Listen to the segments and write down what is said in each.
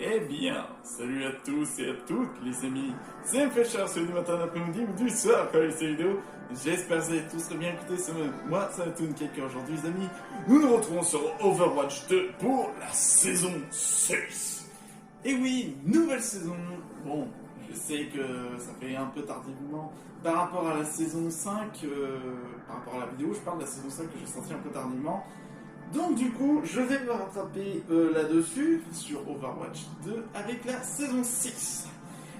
Eh bien, salut à tous et à toutes les amis. C'est un fait cher, c'est du matin, l'après-midi ou du soir après les vidéos. J'espère que vous allez tous très bien écouter. Moi, ça va tout une quelqu'un aujourd'hui, les amis. Nous nous retrouvons sur Overwatch 2 pour la saison 6. Et oui, nouvelle saison. Bon, je sais que ça fait un peu tardivement par rapport à la saison 5, par rapport à la vidéo, je parle de la saison 5 que j'ai sorti un peu tardivement. Donc du coup, je vais me rattraper là-dessus, sur Overwatch 2, avec la saison 6.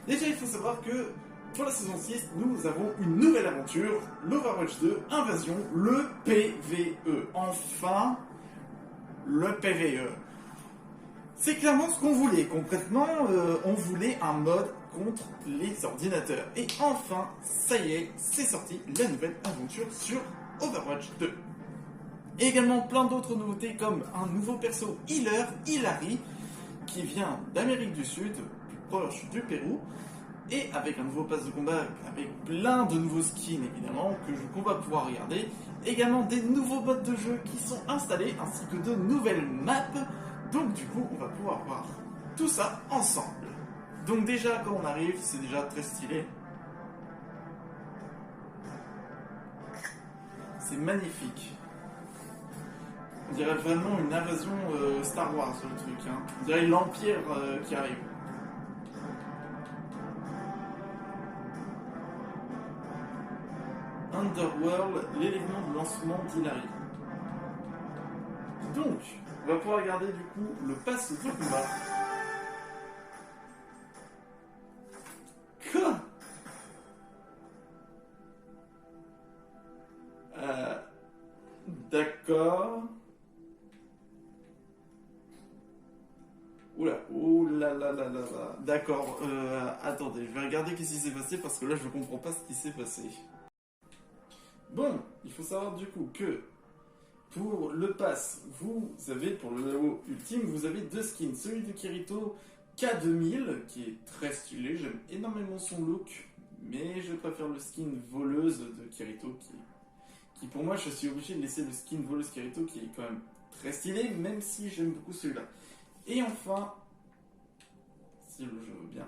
Déjà, il faut savoir que pour la saison 6, nous avons une nouvelle aventure, l'Overwatch 2 Invasion, le PvE. Enfin, le PvE. C'est clairement ce qu'on voulait. Concrètement, on voulait un mode contre les ordinateurs. Et enfin, ça y est, c'est sorti, la nouvelle aventure sur Overwatch 2. Et également plein d'autres nouveautés comme un nouveau perso healer, Hilary, qui vient d'Amérique du Sud, plus proche du Pérou, et avec un nouveau pass de combat, avec plein de nouveaux skins évidemment, qu'on va pouvoir regarder. Également des nouveaux modes de jeu qui sont installés, ainsi que de nouvelles maps. Donc du coup, on va pouvoir voir tout ça ensemble. Donc déjà, quand on arrive, c'est déjà très stylé. C'est magnifique. On dirait vraiment une invasion Star Wars, le truc. Hein. On dirait l'Empire qui arrive. Underworld, l'élément de lancement d'Hilary. Donc, on va pouvoir regarder du coup le pass de combat. Quoi D'accord. Oula, oula. D'accord, attendez, je vais regarder qu'est-ce qui s'est passé parce que là je ne comprends pas ce qui s'est passé. Bon, il faut savoir du coup que pour le pass, vous avez pour le niveau ultime, vous avez deux skins. Celui de Kirito K2000 qui est très stylé, j'aime énormément son look, mais je préfère le skin voleuse de Kirito qui pour moi je suis obligé de laisser le skin voleuse Kirito qui est quand même très stylé, même si j'aime beaucoup celui-là. Et enfin, si le jeu veut bien.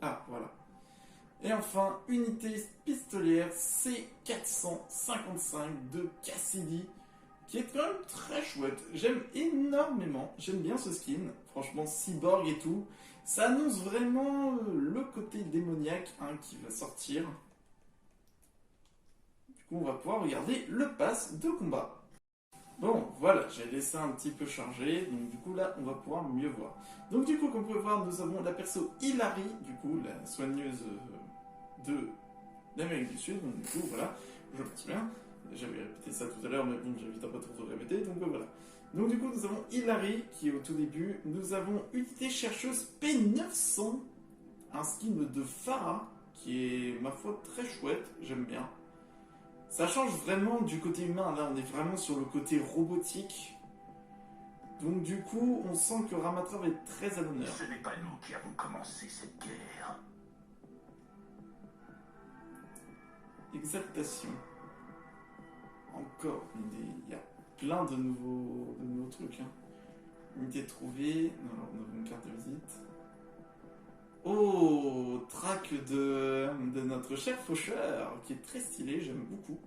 Ah, voilà. Et enfin, unité pistolière C455 de Cassidy, qui est quand même très chouette. J'aime énormément, j'aime bien ce skin. Franchement, cyborg et tout. Ça annonce vraiment le côté démoniaque qui va sortir. Du coup, on va pouvoir regarder le pass de combat. Bon, voilà, j'ai laissé un petit peu charger, donc du coup là, on va pouvoir mieux voir. Donc du coup, comme vous pouvez voir, nous avons la perso Hilary, du coup, la soigneuse d'Amérique du Sud, donc du coup, voilà, je pense bien. J'avais répété ça tout à l'heure, mais bon, j'évite pas trop de répéter, donc voilà. Donc du coup, nous avons Hilary, qui est au tout début. Nous avons unité chercheuse P900, un skin de Pharah, qui est, ma foi, très chouette, j'aime bien. Ça change vraiment du côté humain, là on est vraiment sur le côté robotique. Donc du coup, on sent que Ramatra va être très à l'honneur. Ce n'est pas nous qui avons commencé cette guerre. Exaltation. Encore une idée. Il y a plein de nouveaux trucs. Hein. Unité trouvée. Alors, on a une carte de visite. Oh, track de notre cher faucheur, qui est très stylé, j'aime beaucoup.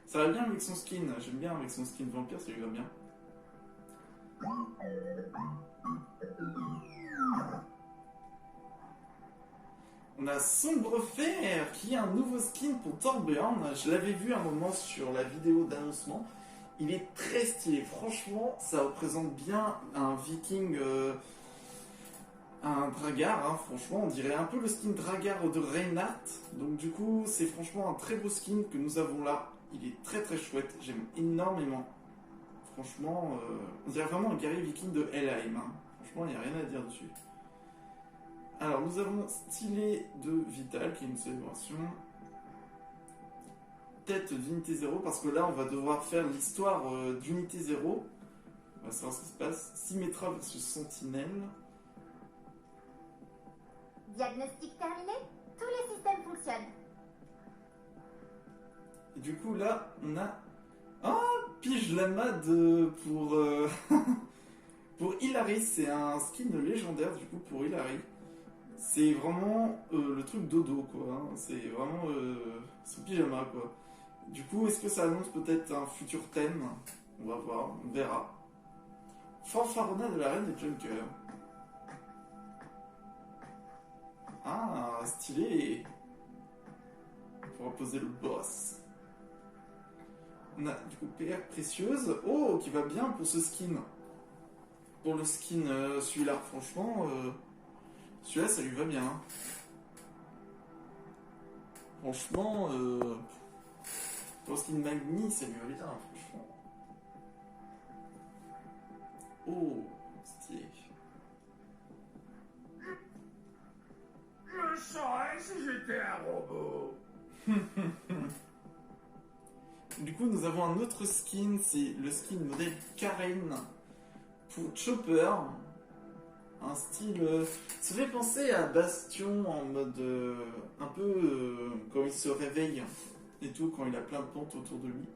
Ça va bien avec son skin, j'aime bien avec son skin vampire, ça lui va bien. On a Sombre Fer, qui est un nouveau skin pour Torbjörn. Je l'avais vu un moment sur la vidéo d'annoncement. Il est très stylé, franchement, ça représente bien un viking... un Dragar, hein, franchement, on dirait un peu le skin Dragar de Reinhardt. Donc du coup, c'est franchement un très beau skin que nous avons là. Il est très très chouette, j'aime énormément. Franchement, on dirait vraiment un guerrier viking de Helheim. Hein. Franchement, il n'y a rien à dire dessus. Alors, nous avons Stylé de Vital, qui est une célébration. Tête d'unité 0, parce que là, on va devoir faire l'histoire d'unité 0. On va savoir ce qui se passe. Symmetra versus Sentinelle. Diagnostic terminé, tous les systèmes fonctionnent. Et du coup, là, on a un pigeon. je la made pour, pour Hilary. C'est un skin légendaire du coup pour Hilary. C'est vraiment le truc dodo quoi. Hein. C'est vraiment son pyjama quoi. Du coup, est-ce que ça annonce peut-être un futur thème? On va voir, on verra. Fanfaronnade de la reine des Junkers. Ah, stylé. On va poser le boss. On a du coup PR précieuse. Oh, qui va bien pour ce skin. Pour le skin, celui-là, franchement, celui-là, ça lui va bien. Franchement, pour le skin Magni, ça lui va bien, franchement. Oh, stylé. Je saurais si j'étais un robot. Du coup, nous avons un autre skin, c'est le skin modèle Karen pour Chopper. Un style. Ça fait penser à Bastion en mode. Un peu quand il se réveille et tout, quand il a plein de plantes autour de lui.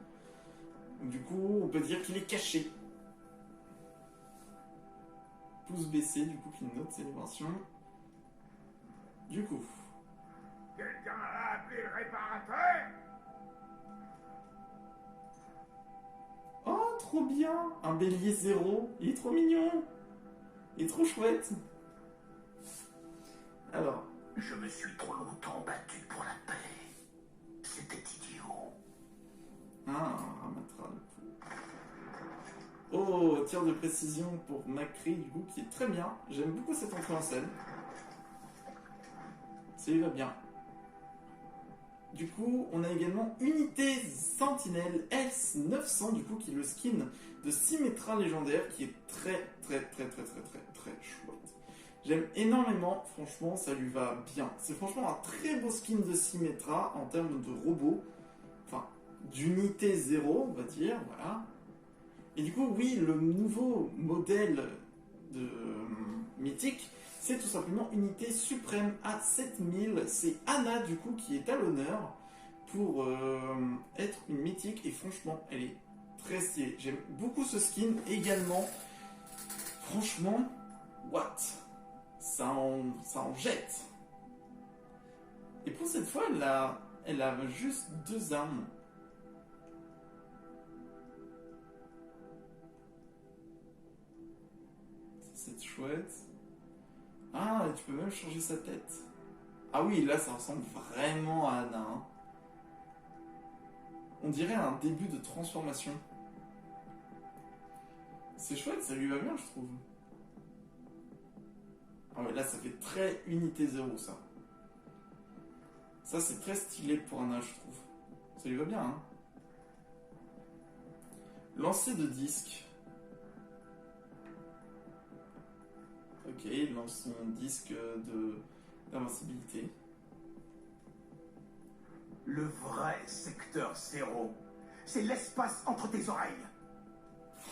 Du coup, on peut dire qu'il est caché. Pouce baissé, du coup, qu'il note célébration. Du coup. Quelqu'un a appelé le réparateur? Oh, trop bien! Un bélier zéro. Il est trop mignon. Il est trop chouette. Alors. Je me suis trop longtemps battu pour la paix. C'était idiot. Ah, Ramatra, du coup. Oh, tir de précision pour Macri, du coup, qui est très bien. J'aime beaucoup cette entrée en scène. Ça lui va bien. Du coup, on a également Unité Sentinelle S900, du coup, qui est le skin de Symmetra légendaire, qui est très chouette. J'aime énormément, franchement, ça lui va bien. C'est franchement un très beau skin de Symmetra en termes de robot. Enfin, d'unité 0, on va dire, voilà. Et du coup, oui, le nouveau modèle de Mythique, c'est tout simplement Unité Suprême A7000. C'est Anna, du coup, qui est à l'honneur pour être une mythique. Et franchement, elle est très stylée. J'aime beaucoup ce skin également. Franchement, what? Ça en jette. Et pour cette fois, elle a juste 2 armes. C'est chouette. Ah, tu peux même changer sa tête. Ah oui, là, ça ressemble vraiment à Anna. Hein. On dirait un début de transformation. C'est chouette, ça lui va bien, je trouve. Ah ouais, là, ça fait très unité 0, ça. Ça, c'est très stylé pour Anna, je trouve. Ça lui va bien, hein. Lancer de disque. Ok, il lance son disque d'invincibilité. Le vrai secteur 0, c'est l'espace entre tes oreilles.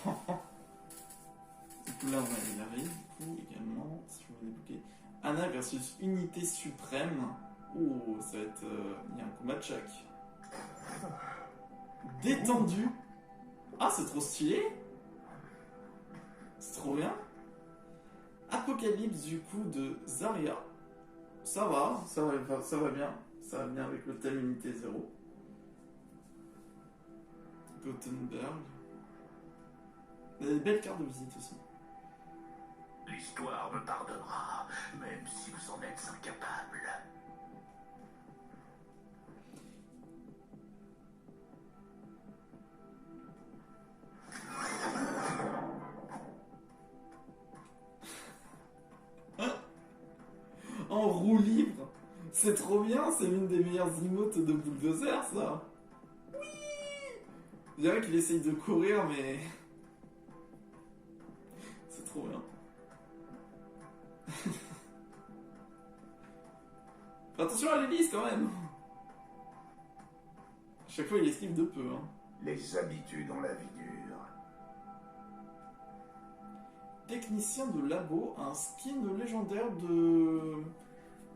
Du coup, là, on a Hilary, du coup, également, si je veux débloquer. Anna versus Unité Suprême. Oh, ça va être... Il y a un combat de chaque. Détendu. Ah, c'est trop stylé. C'est trop bien. Apocalypse, du coup, de Zarya. Ça va bien. Ça va bien avec le thème Unité 0. Gothenburg. Il y a des belles cartes de visite aussi. L'histoire me pardonnera, même si vous en êtes incapable. En roue libre. C'est trop bien, c'est l'une des meilleures emotes de Bulldozer, ça. Oui. Je dirais qu'il essaye de courir, mais... c'est trop bien. Fais attention à l'hélice, quand même. À chaque fois, il esquive de peu, hein. Les habitudes ont la vie dure. Technicien de labo, un skin légendaire de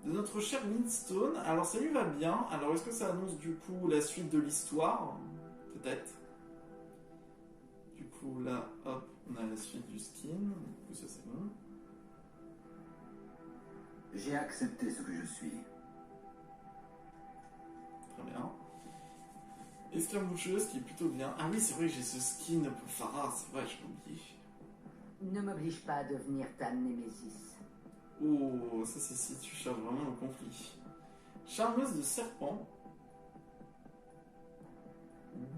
notre cher Windstone. Alors ça lui va bien. Alors est-ce que ça annonce du coup la suite de l'histoire? Peut-être. coup, là, hop, on a la suite du skin. Du coup, ça c'est bon. J'ai accepté ce que je suis. Très bien. Escarboucheuse qui est plutôt bien. Ah oui, c'est vrai que j'ai ce skin pour Farah, c'est vrai, je l'ai oublié. Ne m'oblige pas à devenir ta némésis. Oh, ça c'est si tu cherches vraiment le conflit. Charmeuse de serpent.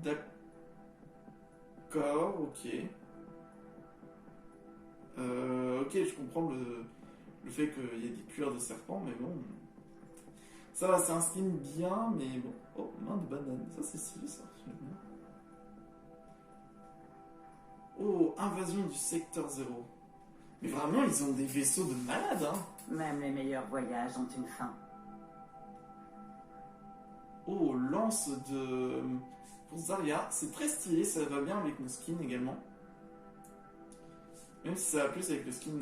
D'accord, ok. Ok, je comprends le fait qu'il y ait des cuirs de serpent, mais bon. Ça va, c'est un skin bien, mais bon. Oh, main de banane, ça c'est stylé ça. J'aime bien. Oh, invasion du secteur 0. Mais vraiment, ils ont des vaisseaux de malades, hein. Même les meilleurs voyages ont une fin. Oh, lance de... Pour Zarya, c'est très stylé, ça va bien avec nos skins également. Même si ça va plus avec le skin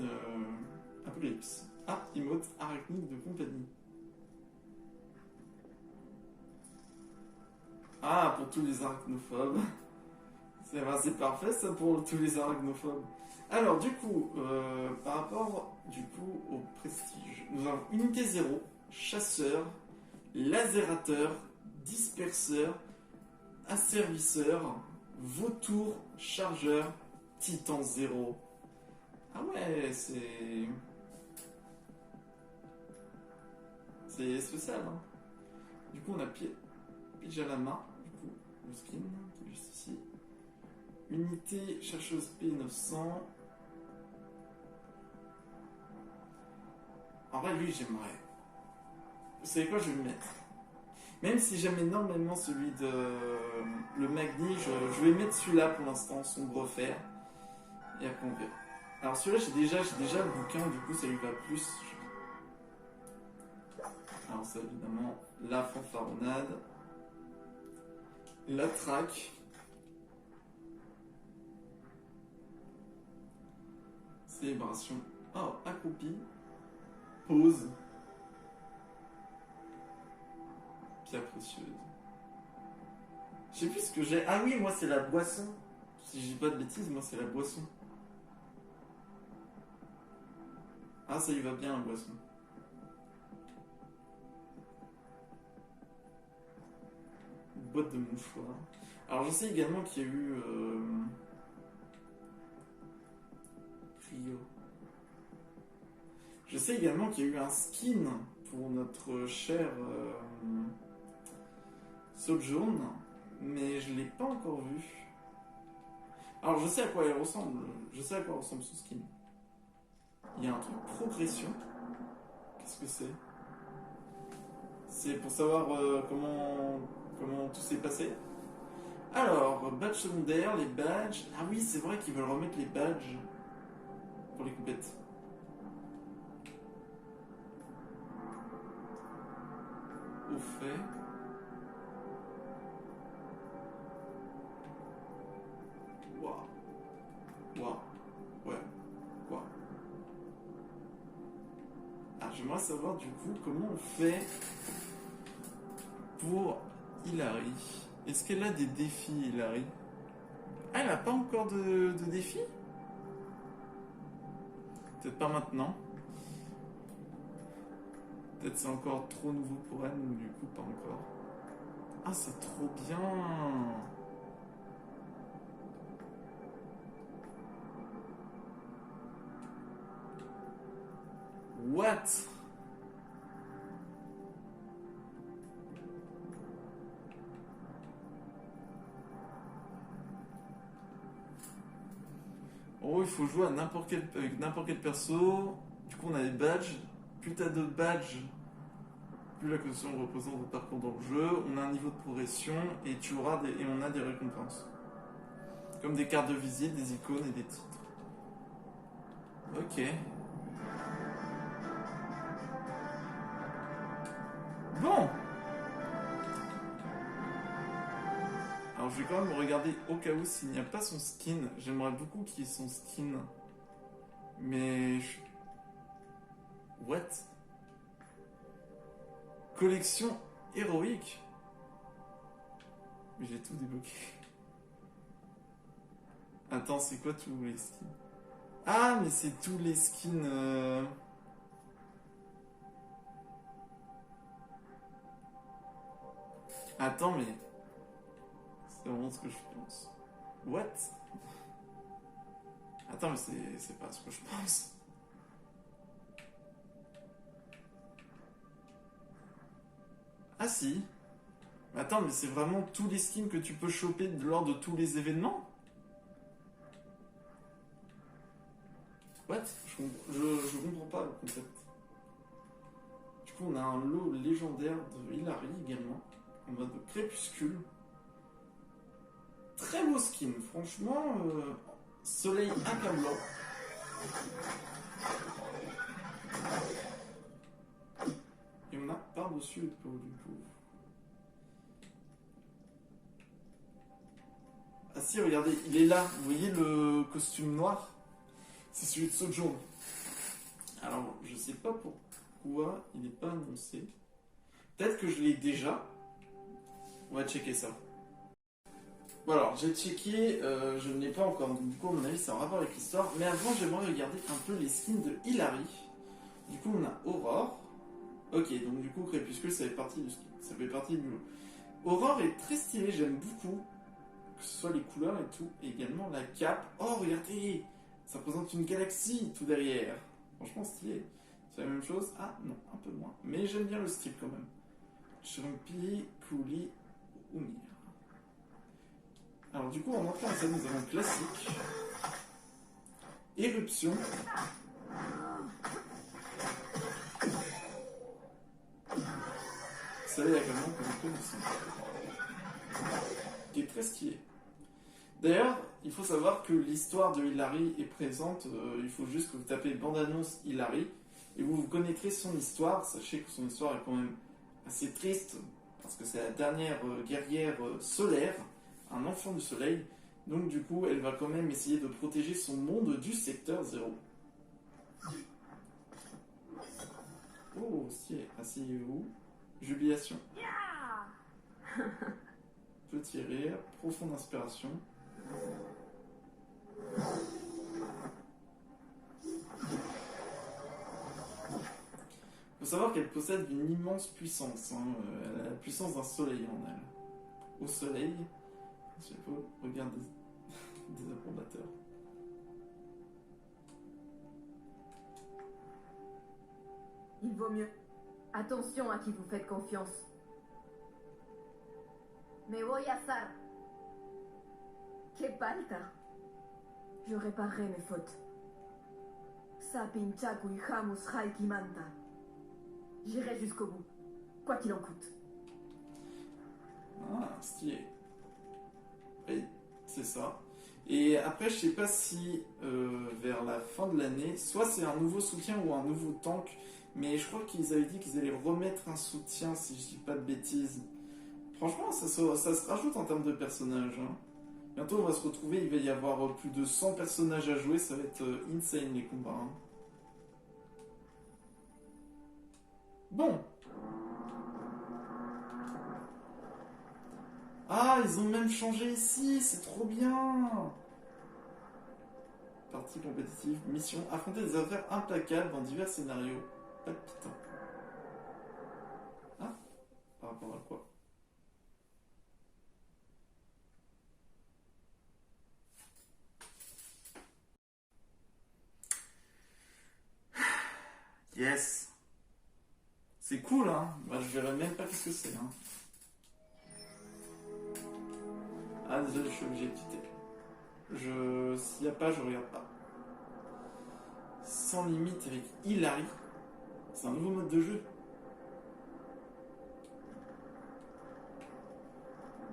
Apocalypse. Ah, emote arachnique de compagnie. Ah, pour tous les arachnophobes. C'est parfait ça pour tous les arachnophobes. Alors du coup, par rapport du coup au prestige, nous avons unité 0, chasseur, lasérateur, disperseur, asservisseur, vautour, chargeur, titan 0. Ah ouais, c'est spécial, hein. Du coup on a Pyjalama, du coup, le skin, qui est juste ici. Unité chercheuse P900. En vrai, lui, j'aimerais. Vous savez quoi, je vais le mettre. Même si j'aime énormément celui de le Magni, je vais mettre celui-là pour l'instant, sombre fer. Et après on verra. Alors celui-là, j'ai déjà le bouquin, du coup ça lui va plus. Alors ça, évidemment, la fanfaronnade. La traque. Célébration. Oh, accroupi. Pause. Pierre précieuse. Je sais plus ce que j'ai. Ah oui, moi c'est la boisson. Si je dis pas de bêtises, moi c'est la boisson. Ah, ça y va bien la boisson. Une boîte de mouchoirs. Alors je sais également qu'il y a eu Rio. Je sais également qu'il y a eu un skin pour notre cher Sojourn, mais je l'ai pas encore vu. Alors je sais à quoi elle ressemble. Je sais à quoi ressemble ce skin. Il y a un truc progression. Qu'est-ce que c'est? C'est pour savoir comment tout s'est passé. Alors, badge secondaire, les badges. Ah oui, c'est vrai qu'ils veulent remettre les badges pour les compètes. Au fait. Waouh. Ouais. Quoi? Ah, j'aimerais savoir du coup comment on fait pour Hilary. Est-ce qu'elle a des défis, Hilary? Ah, elle n'a pas encore de défis? Peut-être pas maintenant. Peut-être c'est encore trop nouveau pour elle, donc du coup pas encore. Ah, c'est trop bien! What? Oh, il faut jouer à avec n'importe quel perso. Du coup, on a des badges. Plus t'as de badges, plus la collection représente votre parcours dans le jeu. On a un niveau de progression et on a des récompenses. Comme des cartes de visite, des icônes et des titres. Ok. Bon. Alors je vais quand même regarder au cas où s'il n'y a pas son skin. J'aimerais beaucoup qu'il y ait son skin. Mais... What? Collection héroïque? Mais j'ai tout débloqué. Attends, c'est quoi tous les skins? Ah, mais c'est tous les skins... Attends, mais... C'est vraiment ce que je pense. What? Attends, mais c'est pas ce que je pense. Ah si. Attends, mais c'est vraiment tous les skins que tu peux choper lors de tous les événements? What? Je comprends pas le concept. Du coup, on a un lot légendaire de Hilary également, en mode crépuscule. Très beau skin, franchement. Soleil accablant. Et on a par-dessus le pot du coup. Ah si, regardez, il est là. Vous voyez le costume noir? C'est celui de Sojourn. Alors, je sais pas pourquoi il n'est pas annoncé. Peut-être que je l'ai déjà. On va checker ça. Bon alors, j'ai checké, je ne l'ai pas encore, donc du coup, à mon avis, c'est en rapport avec l'histoire. Mais avant, j'aimerais regarder un peu les skins de Hilary. Du coup, on a Aurore. Ok, donc du coup, Crépuscule, ça fait partie du skin. Ça fait partie du lot. Aurore est très stylée, j'aime beaucoup. Que ce soit les couleurs et tout. Et également la cape. Oh, regardez! Ça représente une galaxie tout derrière. Franchement, stylé. C'est la même chose? Ah, non, un peu moins. Mais j'aime bien le style quand même. Champi, Kouli, Oumir. Alors du coup, en entrant à ça, nous avons classique, éruption, soleil accablant que nous connaissons, qui est très stylé. D'ailleurs, il faut savoir que l'histoire de Hilary est présente, il faut juste que vous tapez bande-annonce Hilary, et vous connaîtrez son histoire. Sachez que son histoire est quand même assez triste, parce que c'est la dernière guerrière solaire, un enfant du soleil, donc du coup elle va quand même essayer de protéger son monde du secteur 0. Oh, stylé. Asseyez-vous. Jubilation. Petit rire, profonde inspiration. Il faut savoir qu'elle possède une immense puissance, hein. Elle a la puissance d'un soleil en elle. Au soleil, je peux regarder des approbateurs. Il vaut mieux. Attention à qui vous faites confiance. Me voy a asar. Que palta. Je réparerai mes fautes. Sapinchaku y Hamus Haikimanta. J'irai jusqu'au bout, quoi qu'il en coûte. Ah, stylé. Oui, c'est ça. Et après, je sais pas si vers la fin de l'année, soit c'est un nouveau soutien ou un nouveau tank, mais je crois qu'ils avaient dit qu'ils allaient remettre un soutien, si je dis pas de bêtises. Franchement, ça se rajoute en termes de personnages, hein. Bientôt, on va se retrouver, il va y avoir plus de 100 personnages à jouer, ça va être insane les combats, hein. Bon. Ah, ils ont même changé ici, c'est trop bien. Partie compétitive, mission, affronter des affaires implacables dans divers scénarios. Palpitant. Ah, par rapport à quoi? Yes. C'est cool, hein. Bah, je verrai même pas ce que c'est, hein. Ah, désolé, je suis obligé de quitter. S'il n'y a pas, je regarde pas. Sans limite avec Hilary. C'est un nouveau mode de jeu.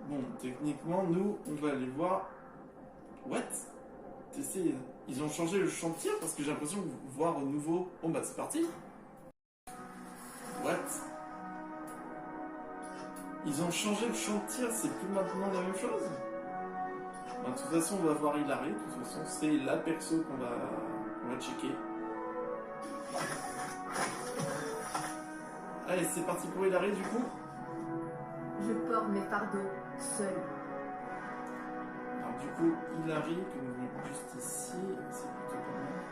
Bon, techniquement, nous, on va aller voir... What? Ils ont changé le champ de tir parce que j'ai l'impression de voir un nouveau... Bon bah, c'est parti. What? Ils ont changé le champ de tir, c'est plus maintenant la même chose? Bah, de toute façon, on va voir Hilary. De toute façon, c'est la perso qu'on va checker. Allez, c'est parti pour Hilary du coup. Je porte mes fardeaux seul. Alors du coup, il arrive, que nous voulons juste ici, c'est plutôt pas mal.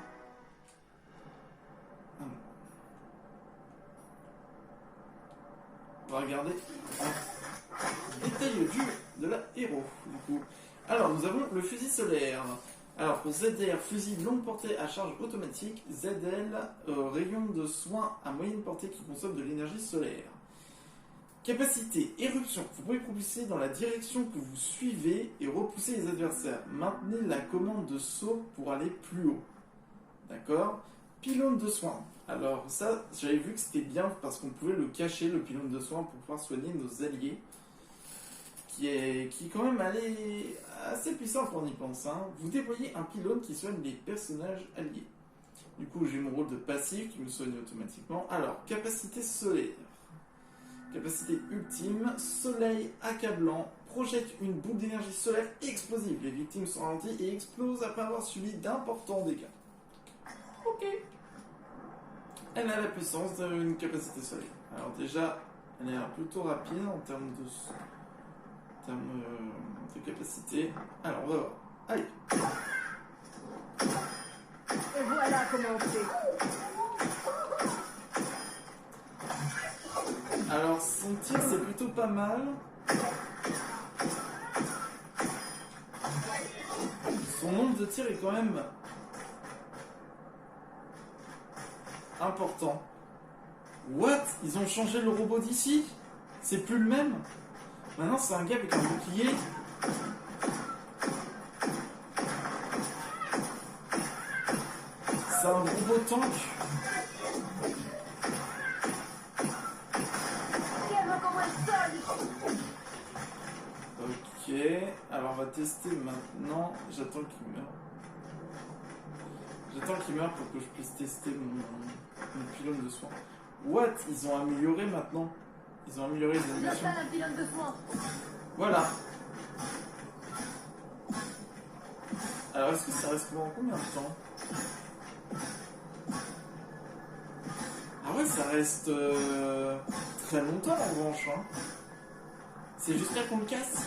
On va regarder un détail de la héros, du coup. Alors, nous avons le fusil solaire. Alors, pour ZR, fusil longue portée à charge automatique, ZL, rayon de soin à moyenne portée qui consomme de l'énergie solaire. Capacité, éruption. Vous pouvez propulser dans la direction que vous suivez et repousser les adversaires. Maintenez la commande de saut pour aller plus haut. D'accord? Pylône de soin. Alors ça, j'avais vu que c'était bien parce qu'on pouvait le cacher, le pylône de soin, pour pouvoir soigner nos alliés. Qui est quand même assez puissant quand on y pense. Hein. Vous déployez un pylône qui soigne les personnages alliés. Du coup, j'ai mon rôle de passif qui me soigne automatiquement. Alors, capacité solaire. Capacité ultime, soleil accablant, projette une boule d'énergie solaire explosive. Les victimes sont ralenties et explosent après avoir subi d'importants dégâts. Ok. Elle a la puissance d'une capacité solaire. Alors déjà, elle est plutôt rapide en termes de capacité. Alors, on va voir. Allez. Et voilà comment on fait. Alors, son tir, c'est plutôt pas mal. Son nombre de tirs est quand même important. What? Ils ont changé le robot d'ici? C'est plus le même? Maintenant, c'est un gars avec un bouclier. C'est un robot tank. Ok, alors on va tester maintenant. J'attends qu'il meure. J'attends qu'il meure pour que je puisse tester mon pylône de soin. What? Ils ont amélioré maintenant. Ils ont amélioré les animations. J'installe un pylône de soin. Voilà. Alors est-ce que ça reste pendant combien de temps? Ah ouais, ça reste très longtemps en revanche. Hein. C'est jusqu'à qu'on le casse.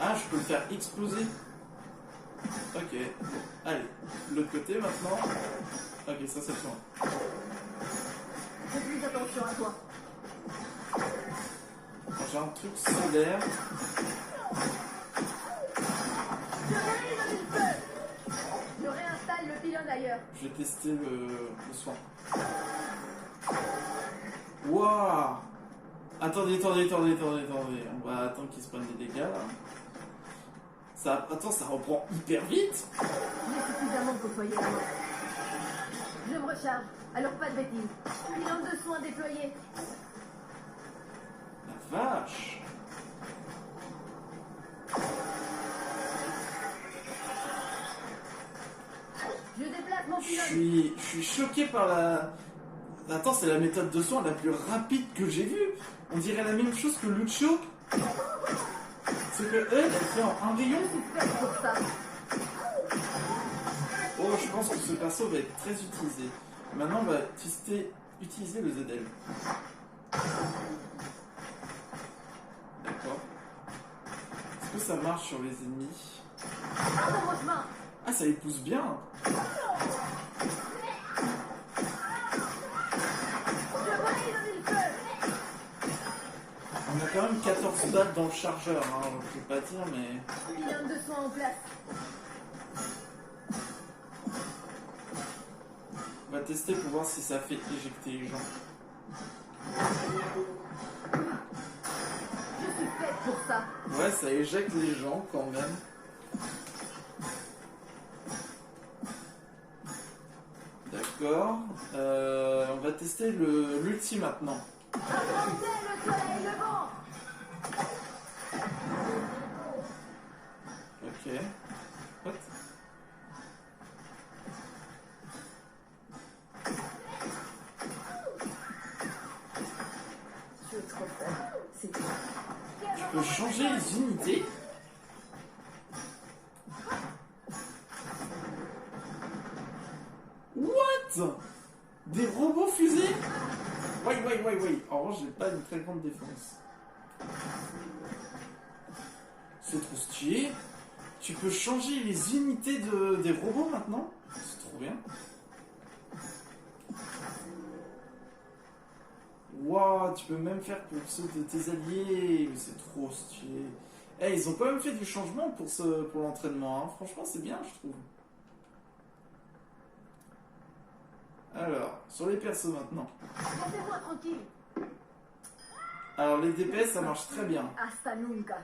Ah, je peux le faire exploser. Ok. Allez, l'autre côté maintenant. Ok, ça c'est bon. Fais plus attention à toi. J'ai un truc solaire. Je réinstalle le pylône ailleurs. Je vais tester le soin. Waouh! Attendez. On va attendre qu'il se prenne des dégâts là. Attends, ça reprend hyper vite! J'ai suffisamment côtoyé la mort. Je me recharge, alors pas de bêtises. Pylône de soin déployé. La vache! Je déplace mon Je pylône. suis choqué par la... Attends, c'est la méthode de soin la plus rapide que j'ai vue. On dirait la même chose que Lucio. C'est que elle fait en un rayon. Je suis faite pour ça. Oh, je pense que ce perso va être très utilisé. Maintenant, on va utiliser le ZL. D'accord. Est-ce que ça marche sur les ennemis? Pardon, mon chemin. Ah, ça les pousse bien. Je vais donner le feu. On a quand même 14 balles dans le chargeur, hein, je peux pas dire, mais... Pylône de soin en place. On va tester pour voir si ça fait éjecter les gens. Je suis faite pour ça. Ouais, ça éjecte les gens quand même. D'accord. On va tester l'ulti maintenant. Augmentez le soleil levant. Ok. What? Je suis trop faible. C'est tout. Je peux changer les unités? What? Des robots fusées? Ouais. En revanche, j'ai pas une très grande défense. C'est trop stylé. Tu peux changer les unités des robots maintenant. C'est trop bien. Waouh, tu peux même faire pour ceux de tes alliés. C'est trop stylé. Eh, ils ont quand même fait du changement pour l'entraînement. Hein. Franchement, c'est bien, je trouve. Alors, sur les persos maintenant. Laissez-moi tranquille. Alors, les DPS, ça marche très bien. Hasta nunca.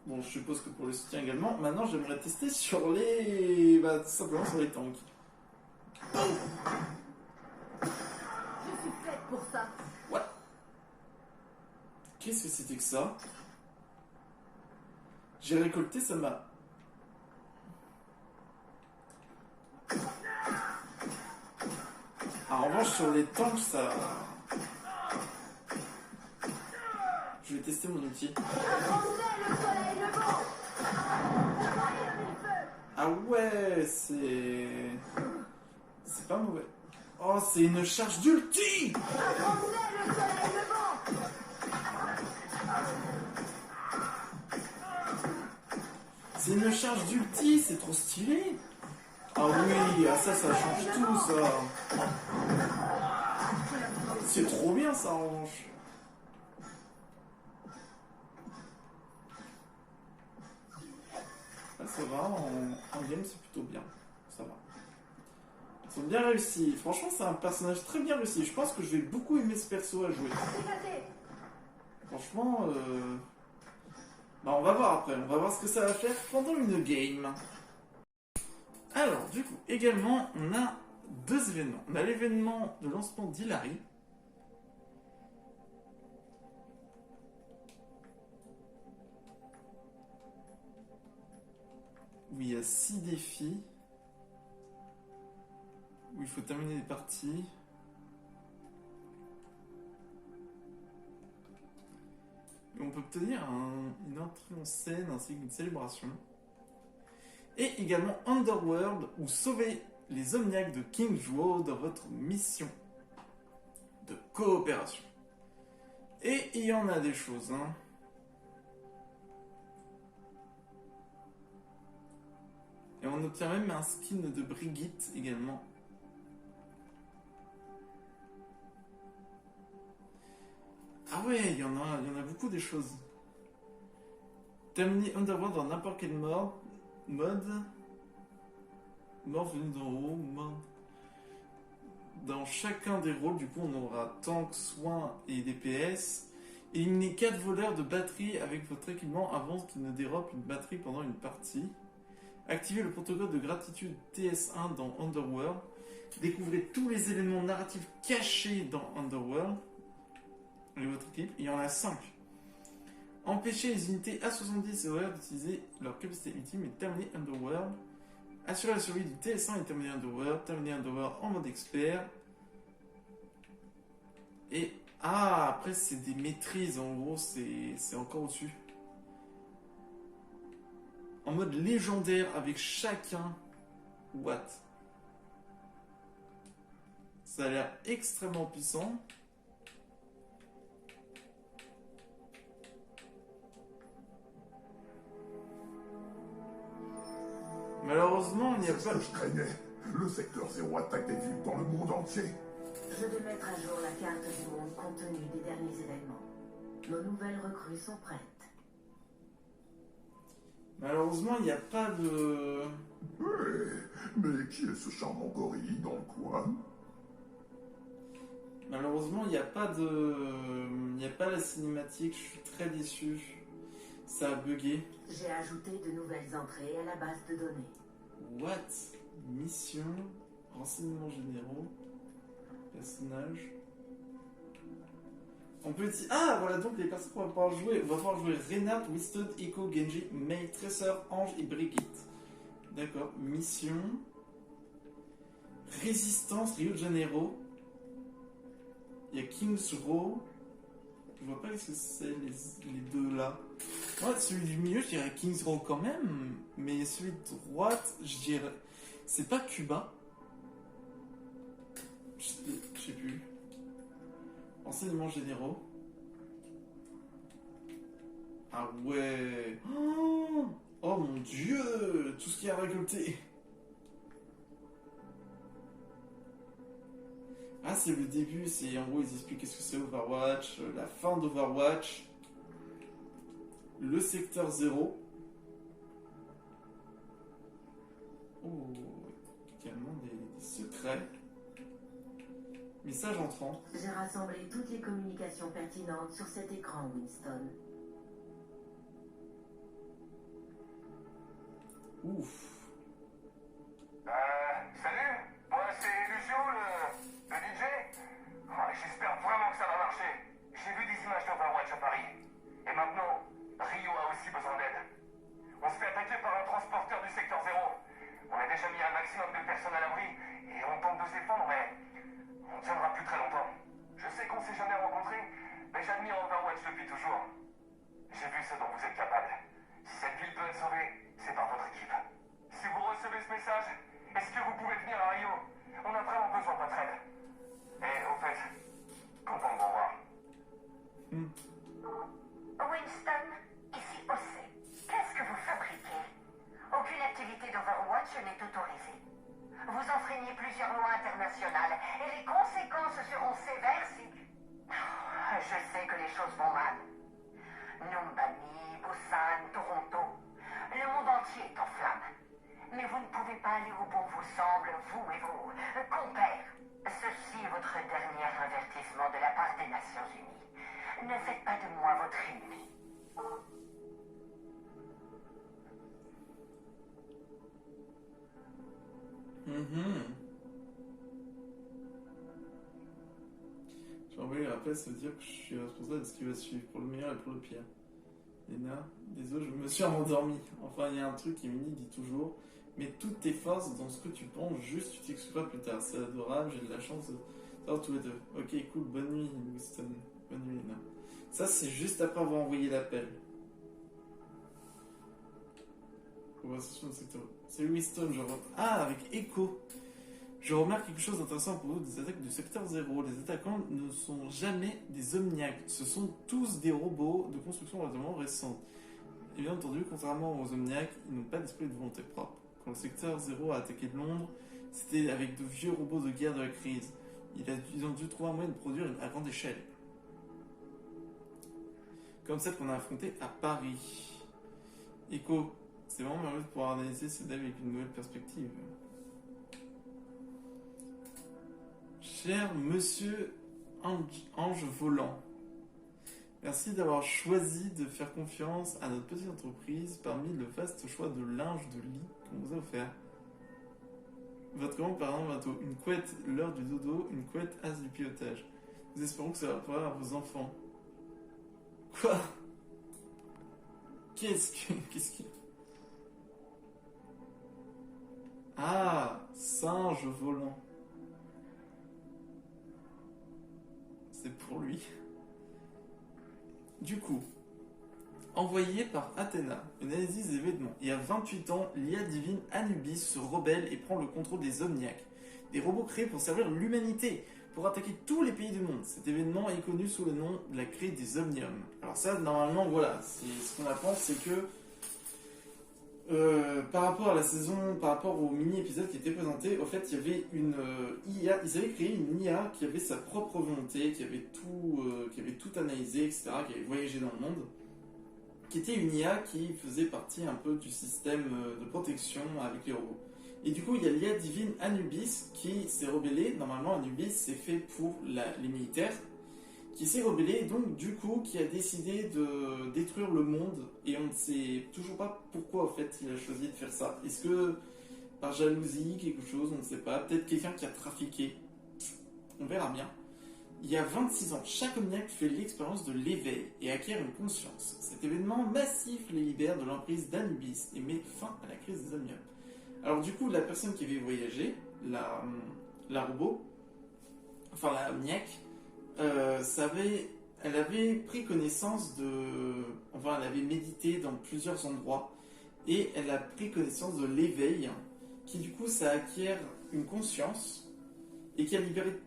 Bon, je suppose que pour les soutiens également. Maintenant, j'aimerais tester sur les... Bah, tout simplement sur les tanks. Je suis faite pour ça. What? Qu'est-ce que c'était que ça? J'ai récolté, ça m'a... En revanche, sur les tanks, ça... Je vais tester mon outil. Affrontez le soleil levant. Nettoyez le feu. Ah ouais, c'est... C'est pas mauvais. Oh, c'est une charge d'ulti! Affrontez le soleil levant. C'est une charge d'ulti, c'est trop stylé! Ah oui, ah ça change tout, ça! C'est trop bien, ça, en revanche! Ah, ça va, en game, c'est plutôt bien. Ça va. Ils sont bien réussis. Franchement, c'est un personnage très bien réussi. Je pense que je vais beaucoup aimer ce perso à jouer. Franchement, bah, on va voir après. On va voir ce que ça va faire pendant une game. Alors, du coup, également, on a deux événements. On a l'événement de lancement d'Hilary. Où il y a 6 défis. Où il faut terminer des parties. Et on peut obtenir une entrée en scène ainsi qu'une célébration. Et également Underworld, où sauver les Omniacs de King's Row dans votre mission de coopération. Et il y en a des choses, hein. Et on obtient même un skin de Brigitte également. Ah ouais, il y en a beaucoup des choses. Terminer Underworld dans n'importe quel mode. Mort venu d'en haut. Dans chacun des rôles, du coup, on aura tank, soins et DPS. Éliminez 4 voleurs de batterie avec votre équipement avant qu'ils ne dérobent une batterie pendant une partie. Activez le protocole de gratitude TS1 dans Underworld. Découvrez tous les éléments narratifs cachés dans Underworld. Et votre équipe, il y en a 5. Empêchez les unités A70 et OR d'utiliser leur capacité ultime et terminer Underworld. Assurez la survie du TS1 et terminer Underworld. Terminer Underworld en mode expert. Et après c'est des maîtrises, en gros c'est encore au-dessus. En mode légendaire avec chacun. What? Ça a l'air extrêmement puissant. Malheureusement, il n'y a C'est pas... ce que je craignais. Le secteur 0 attaque des villes dans le monde entier. Je vais mettre à jour la carte du monde compte tenu des derniers événements. Nos nouvelles recrues sont prêtes. Malheureusement, il n'y a pas de... Ouais, mais qui est ce charmant gorille dans le coin? Malheureusement, il n'y a pas de... Il n'y a pas la cinématique, je suis très déçu. Ça a bugué. J'ai ajouté de nouvelles entrées à la base de données. What? Mission, renseignements généraux, personnages. On peut dire... Ah, voilà donc les personnes qu'on va pouvoir jouer. On va pouvoir jouer Reinhardt, Winston, Echo, Genji, Mei, Tracer, Ange et Brigitte. D'accord. Mission. Résistance, Rio de Janeiro. Il y a King's Row. Je vois pas ce que c'est les deux là. Moi, celui du milieu, je dirais King's Row quand même. Mais celui de droite, je dirais... C'est pas Cuba? Je sais plus. Enseignements généraux. Ah ouais. Oh mon dieu, tout ce qu'il y a récolté. Ah, c'est le début, c'est en gros ils expliquent qu'est-ce que c'est Overwatch, la fin d'Overwatch, le secteur 0. Oh, également des secrets. Message entrant. J'ai rassemblé toutes les communications pertinentes sur cet écran, Winston. Ouf. Salut, moi c'est Lucio, le DJ. Oh, j'espère vraiment que ça va marcher. J'ai vu des images d'Overwatch à Paris. Et maintenant, Rio a aussi besoin d'aide. On se fait attaquer par un transporteur du secteur 0. On a déjà mis un maximum de personnes à l'abri et on tente de se défendre, mais on ne tiendra plus très longtemps. Je sais qu'on s'est jamais rencontrés, mais j'admire Overwatch depuis toujours. J'ai vu ce dont vous êtes capable. Si cette ville peut être sauvée, c'est par votre équipe. Si vous recevez ce message, est-ce que vous pouvez venir à Rio? On a vraiment besoin de votre aide. Et au fait, content de vous voir. Winston, ici OC. Qu'est-ce que vous fabriquez? Aucune activité d'Overwatch n'est autorisée. Vous enfreignez plusieurs lois internationales et les conséquences seront sévères si... Je sais que les choses vont mal. Numbani, Busan, Toronto. Le monde entier est en flammes. Mais vous ne pouvez pas aller où bon vous semble, vous et vos compères. Ceci est votre dernier avertissement de la part des Nations Unies. Ne faites pas de moi votre ennemi. J'ai envoyé un rappel, ça veut dire que je suis responsable de ce qui va suivre, pour le meilleur et pour le pire. Léna, désolé, je me suis endormi. Enfin, il y a un truc qui Minnie dit toujours. Mets toutes tes forces dans ce que tu penses, juste tu t'excuseras plus tard. C'est adorable, j'ai de la chance de savoir tous les deux. Ok, cool, bonne nuit, Winston. Bonne nuit, Léna. Ça, c'est juste après avoir envoyé l'appel. Conversation de secteur. C'est Winston, je remarque. Ah, avec Echo. Je remarque quelque chose d'intéressant pour vous des attaques du secteur 0. Les attaquants ne sont jamais des omniaques. Ce sont tous des robots de construction relativement récente. Et bien entendu, contrairement aux omniaques, ils n'ont pas d'esprit de volonté propre. Quand le secteur 0 a attaqué Londres, c'était avec de vieux robots de guerre de la crise. Ils ont dû trouver un moyen de produire à grande échelle. Comme celle qu'on a affrontée à Paris. Echo, c'est vraiment merveilleux de pouvoir analyser ces devs avec une nouvelle perspective. Cher monsieur Ange Volant, merci d'avoir choisi de faire confiance à notre petite entreprise parmi le vaste choix de linge de lit qu'on vous a offert. Votre commande par exemple bientôt. Une couette, l'heure du dodo, une couette, as du pilotage. Nous espérons que ça va plaire à vos enfants. Quoi? Qu'est-ce qu'il y a? Ah, singe volant. C'est pour lui. Du coup, envoyé par Athéna, une analyse des événements. Il y a 28 ans, l'IA divine Anubis se rebelle et prend le contrôle des Omniacs, des robots créés pour servir l'humanité, pour attaquer tous les pays du monde. Cet événement est connu sous le nom de la crise des Omniums. Alors ça, normalement, voilà, ce qu'on apprend, c'est que par rapport à la saison, par rapport au mini-épisode qui était présenté, au fait, il y avait une IA, ils avaient créé une IA qui avait sa propre volonté, qui avait tout analysé, etc., qui avait voyagé dans le monde, qui était une IA qui faisait partie un peu du système de protection avec les robots. Et du coup, il y a l'IA divine Anubis qui s'est rebellée. Normalement, Anubis, c'est fait pour les militaires, qui s'est rebellé et donc du coup qui a décidé de détruire le monde et on ne sait toujours pas pourquoi en fait il a choisi de faire ça. Est-ce que par jalousie, quelque chose, on ne sait pas, peut-être quelqu'un qui a trafiqué, on verra bien. Il y a 26 ans, chaque omniaque fait l'expérience de l'éveil et acquiert une conscience. Cet événement massif les libère de l'emprise d'Anubis et met fin à la crise des omniaques. Alors du coup, la personne qui avait voyagé, la robot, enfin la omniaque, elle avait pris connaissance elle avait médité dans plusieurs endroits et elle a pris connaissance de l'éveil qui du coup ça acquiert une conscience et qui a libéré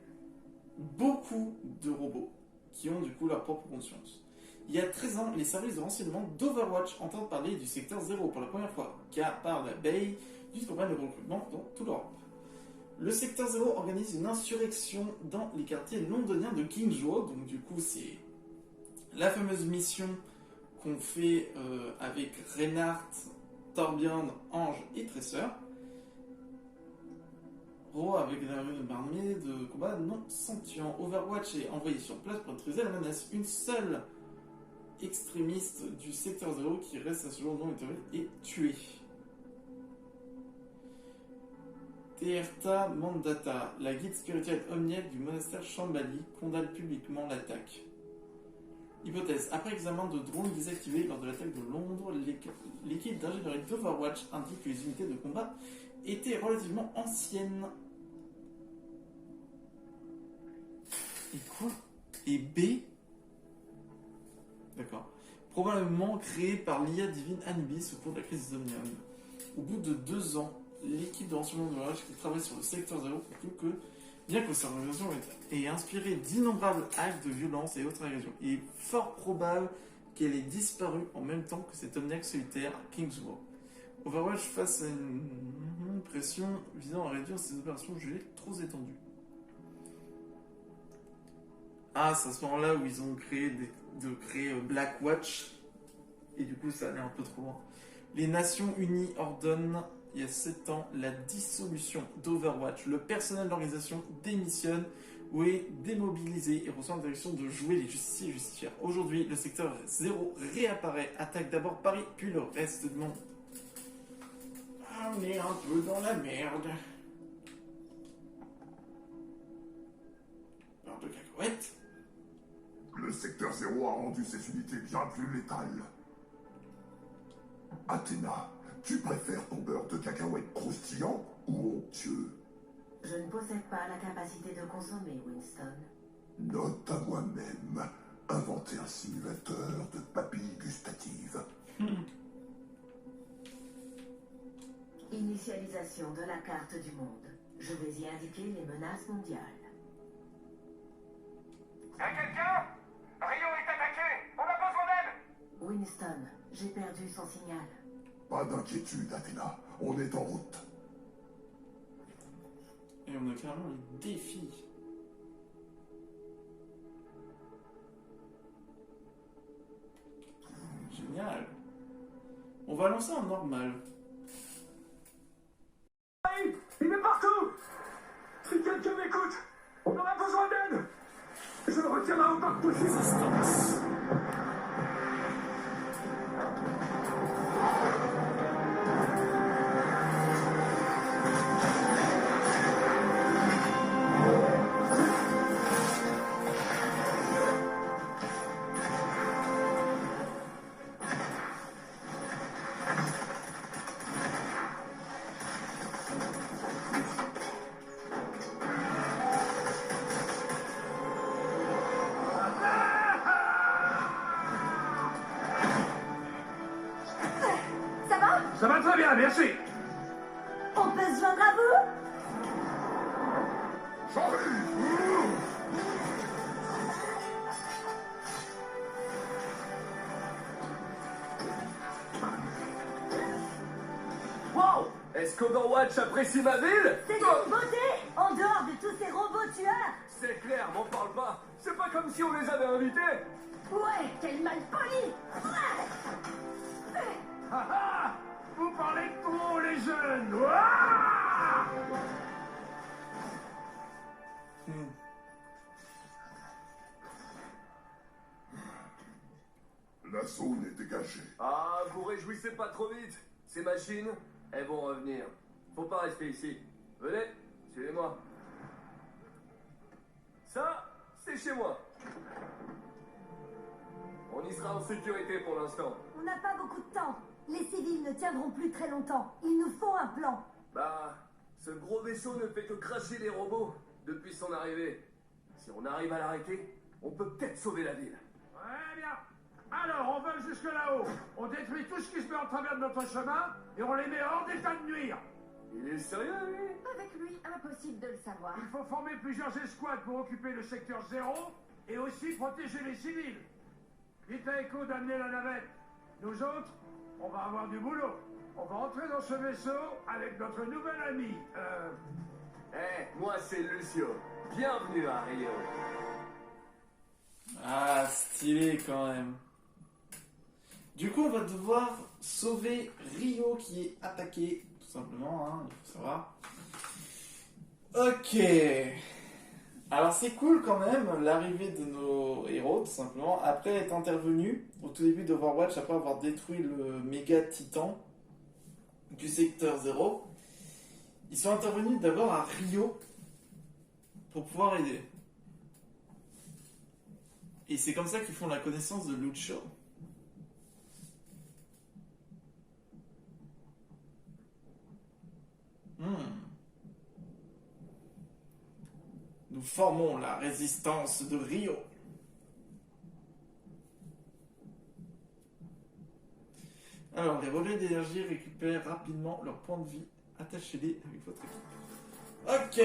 beaucoup de robots qui ont du coup leur propre conscience. Il y a 13 ans, les services de renseignement d'Overwatch entendent parler du secteur 0 pour la première fois, car par la Bay du campagne de recrutement dans toute l'Europe. Le secteur 0 organise une insurrection dans les quartiers londoniens de Kingswood, donc du coup c'est la fameuse mission qu'on fait avec Reinhardt, Torbjörn, Ange et Tracer. Avec la armée de combat non sentient. Overwatch est envoyé sur place pour neutraliser la menace. Une seule extrémiste du secteur 0 qui reste à ce jour non autorisé est tué. Teerta Mandata, la guide spirituelle omniaque du monastère Shambhali, condamne publiquement l'attaque. Hypothèse. Après examen de drones désactivés lors de l'attaque de Londres, l'équipe d'ingénierie d'Overwatch indique que les unités de combat étaient relativement anciennes. Et quoi? Et B? D'accord. Probablement créé par l'IA divine Anubis au cours de la crise Omnium. Au bout de 2 ans, l'équipe de renseignement de l'Orage qui travaille sur le secteur 0 conclut que, bien que cette organisation ait inspiré d'innombrables actes de violence et autres agressions, il est fort probable qu'elle ait disparu en même temps que cet omniaque solitaire Kingswood. Overwatch face à une pression visant à réduire ces opérations jugées trop étendues. Ah, c'est à ce moment-là où ils ont créé Blackwatch. Et du coup, ça allait un peu trop loin. Les Nations Unies ordonnent, il y a 7 ans, la dissolution d'Overwatch. Le personnel de l'organisation démissionne ou est démobilisé et reçoit la direction de jouer les justiciers et justicières. Aujourd'hui, le secteur 0 réapparaît, attaque d'abord Paris, puis le reste du monde. Ah, on est un peu dans la merde. Beurre de cacahuète. Le secteur 0 a rendu ses unités bien plus létales. Athéna, tu préfères ton beurre de cacahuète croustillant ou onctueux? Je ne possède pas la capacité de consommer, Winston. Note à moi-même, inventer un simulateur de papilles gustatives. Initialisation de la carte du monde. Je vais y indiquer les menaces mondiales. Y'a quelqu'un? Rio est attaqué! On a besoin d'aide! Winston, j'ai perdu son signal. Pas d'inquiétude, Athéna, on est en route. Et on a carrément les défis. Génial. On va lancer en normal. Il est partout! Si quelqu'un m'écoute, on aura besoin d'aide! Je le retiendrai autant que possible! Résistance. Ça va très bien, merci! On peut se joindre à vous? Wow! Est-ce qu'Overwatch apprécie ma ville? C'est une beauté! En dehors de tous ces robots tueurs! C'est clair, m'en parle pas! C'est pas comme si on les avait invités! Ouais, quel mal poli! Ah ah! Vous parlez trop, les jeunes! Ouah! La zone est dégagée. Ah, vous réjouissez pas trop vite! Ces machines, elles vont revenir. Faut pas rester ici. Venez, suivez-moi. Ça, c'est chez moi. On y sera en sécurité pour l'instant. On n'a pas beaucoup de temps. Les civils ne tiendront plus très longtemps. Il nous faut un plan. Bah, ce gros vaisseau ne fait que cracher les robots depuis son arrivée. Si on arrive à l'arrêter, on peut peut-être sauver la ville. Ouais, bien. Alors, on vole jusque là-haut. On détruit tout ce qui se met en travers de notre chemin et on les met hors d'état de nuire. Il est sérieux, lui? Avec lui, impossible de le savoir. Il faut former plusieurs escouades pour occuper le secteur 0 et aussi protéger les civils. Dites à Echo d'amener la navette. Nous autres, on va avoir du boulot. On va entrer dans ce vaisseau avec notre nouvel ami. Moi c'est Lucio. Bienvenue à Rio. Ah, stylé quand même. Du coup, on va devoir sauver Rio qui est attaqué, tout simplement, hein, il faut savoir. Ok. Alors c'est cool quand même l'arrivée de nos héros, tout simplement, après être intervenus au tout début d'Overwatch, après avoir détruit le méga titan du secteur 0. Ils sont intervenus d'abord à Rio pour pouvoir aider. Et c'est comme ça qu'ils font la connaissance de Lucio. Nous formons la résistance de Rio. Alors, les relais d'énergie récupèrent rapidement leur point de vie. Attachez-les avec votre équipe. Ok. Ce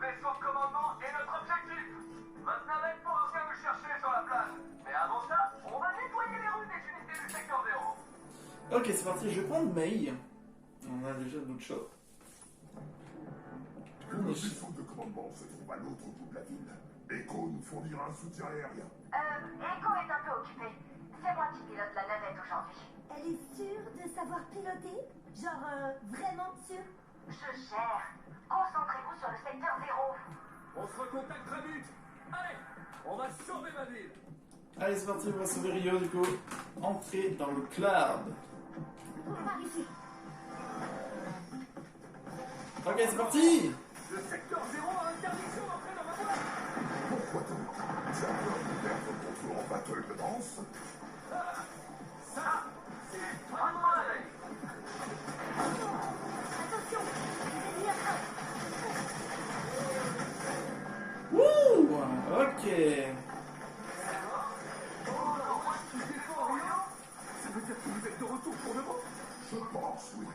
vaisseau de commandement est notre objectif. Votre navette pourra bien nous chercher sur la plage. Mais avant ça, on va nettoyer les rues des unités du secteur 0. Ok, c'est parti. Je prends Mei. On a déjà d'autres choses. Le vaisseau de commandement se trouve à l'autre bout de la ville. Echo nous fournira un soutien aérien. Echo est un peu occupé. C'est moi qui pilote la navette aujourd'hui. Elle est sûre de savoir piloter? Genre, vraiment sûre? Je gère. Concentrez-vous sur le secteur 0. On se recontacte très vite. Allez, on va sauver ma ville. Allez, c'est parti. On va sauver Rio, du coup. Entrez dans le cloud. Par ici. Ok, c'est parti. Le secteur 0 a interdiction d'entrer dans ma boîte. Pourquoi donc? Tu as peur de perdre ton tour en battle de danse? Ça, c'est vraiment la veille. Attention, les ennemis attrapent. Wouh. Ok. Ça veut dire que vous êtes de retour pour de bon? Je pense, oui.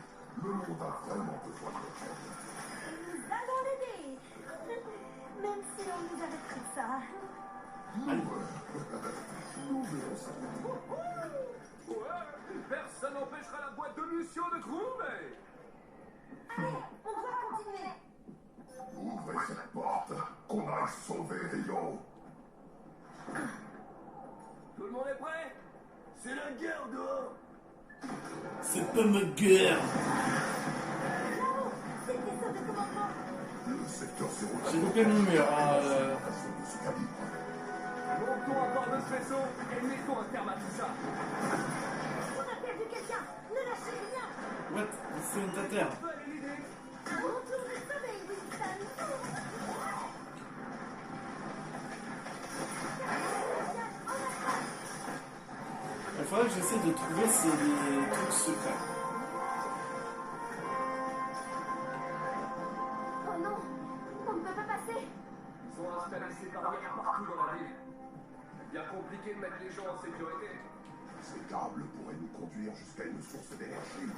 Le monde a vraiment besoin de notre aide. Nous allons l'aider. Même si on nous avait pris ça. Nous verrons ça. Ouais, personne n'empêchera la boîte de Lucio de groover. Allez, on doit continuer. Ouvrez cette porte, qu'on aille sauver Rio. Tout le monde est prêt? C'est la guerre dehors. C'est pas ma guerre. Là-haut, c'est le vaisseau de commandement. Le secteur 0. J'ai loupé mon mur. De ce calibre. Montons à bord de ce vaisseau et mettons un terme à tout ça. On a perdu quelqu'un. Ne lâchez rien. What? C'est une terre. On peut aller l'aider. Retour du sommeil, Winston. Il faudrait que j'essaie de trouver ces trucs secrets. Oh non, on ne peut pas passer. Ils ont installé ces barrières partout dans la ville. Bien compliqué de mettre les gens en sécurité. Ces câbles pourraient nous conduire jusqu'à une source d'énergie.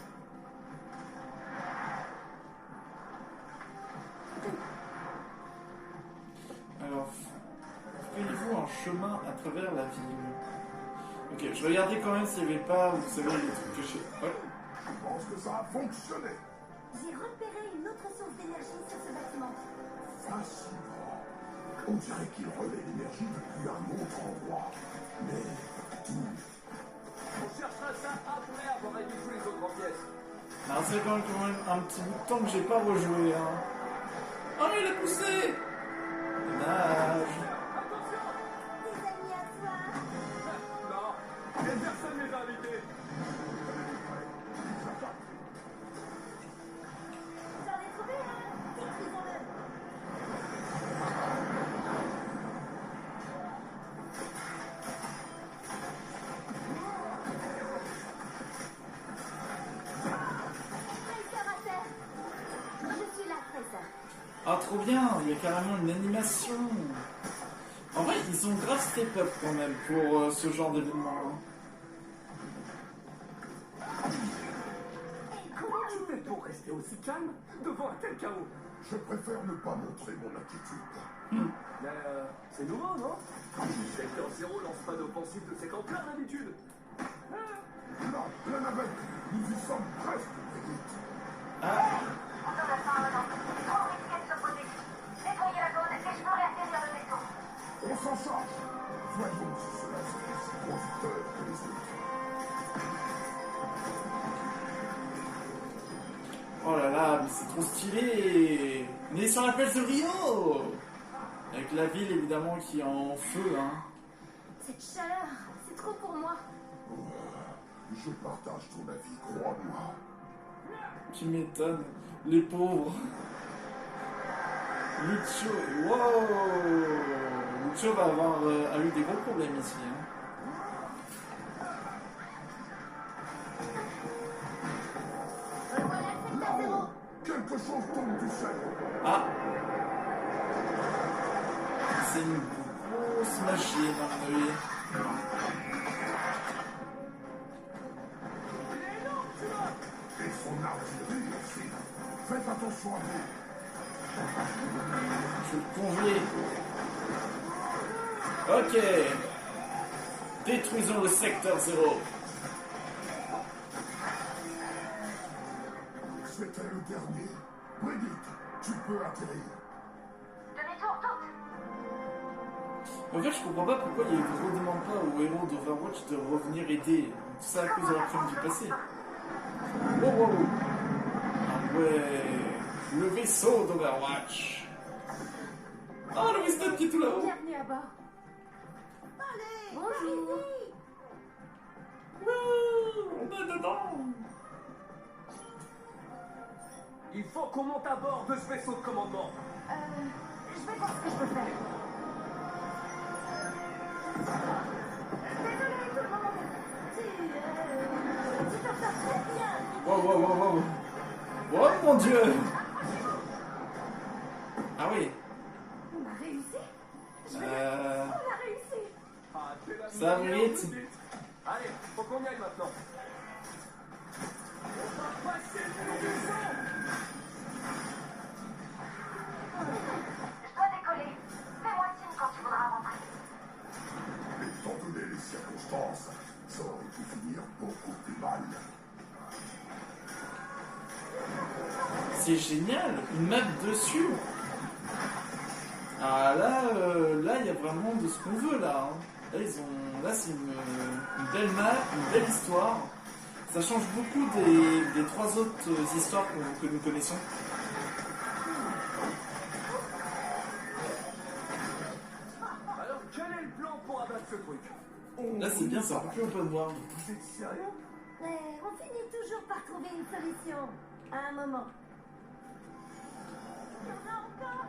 Alors, faites-vous un chemin à travers la ville. Ok, je regardais quand même s'il n'y avait pas, vous savez, les trucs cachés. Ouais. Je pense que ça a fonctionné. J'ai repéré une autre source d'énergie sur ce bâtiment. Fascinant. On dirait qu'il relaie l'énergie depuis un autre endroit. Mais tout. On cherchera ça après avoir réduit tous les autres en pièces. Alors, c'est quand même un petit bout de temps que j'ai pas rejoué. Hein. Oh, il a poussé. Dommage. Attention! Des amis à toi. Non, les personnes les a invités. J'en ai trouvé un. Détruisons-le. Tracer à terre. Je suis là, Tracer. Ah, trop bien. Il y a carrément une animation. En vrai, ils ont grave step up quand même pour ce genre d'événement. Hey, comment tu peux? pour rester aussi calme devant un tel chaos? Je préfère ne pas montrer mon inquiétude. Mais c'est nouveau, non? Secteur 0 lance pas d'offensive de ces camps-là d'habitude. Là, la navette, nous y sommes presque, Brigitte. On ne l'a pas un an. Trop risqué de s'opposer. Nettoyez la zone et je pourrai atterrir le vaisseau. On s'en charge. Voyons si cela serait aussi conducteur que les autres. Oh là là, mais c'est trop stylé. On est sur la plage de Rio. Avec la ville évidemment qui est en feu, hein. Cette chaleur, c'est trop pour moi. Je partage ton avis, crois-moi. Tu m'étonnes. Les pauvres. Lucio, wow. Lucio va avoir a eu des gros problèmes ici, hein. Voilà, secteur 0. Quelque chose tombe du ciel. Ah. C'est une grosse machine, à mon avis. Et son artillerie aussi. Faites attention à vous. Je vais le congeler. Ok. Détruisons le secteur 0. C'était le dernier. Brigitte, tu peux atterrir. Demi-tour toute. En fait, je comprends pas pourquoi il ne redemande pas aux héros d'Overwatch de revenir aider. Tout ça à cause de la crème du passé. Wow, wow, wow. Ah ouais. Le vaisseau d'Overwatch. Ah, le vaisseau qui est tout là-haut. Bienvenue à bord. Allez, Bonjour. Wouh, on est dedans. Il faut qu'on monte à bord de ce vaisseau de commandement. Je vais voir ce que je peux faire. Désolé tout le monde. Tu t'en sors très bien. Wow, wow, wow, wow. Oh mon dieu. Ah oui. On a réussi. On a réussi. Ah, t'es la Ça meilleure, vite. Brigitte. Allez, faut qu'on y aille maintenant. On va passer le vaisseau. Je dois décoller. Fais-moi signe quand tu voudras rentrer. Étant donné les circonstances, ça aurait pu finir beaucoup plus mal. C'est génial, une map dessus. Ah là, là il y a vraiment de ce qu'on veut là. Hein. Là c'est une belle map, une belle histoire. Ça change beaucoup des trois autres histoires que nous connaissons. Alors, quel est le plan pour abattre ce truc? Là c'est bien, ça rend plus open world. Vous êtes sérieux? Mais on finit toujours par trouver une solution. À un moment. Il y en a encore.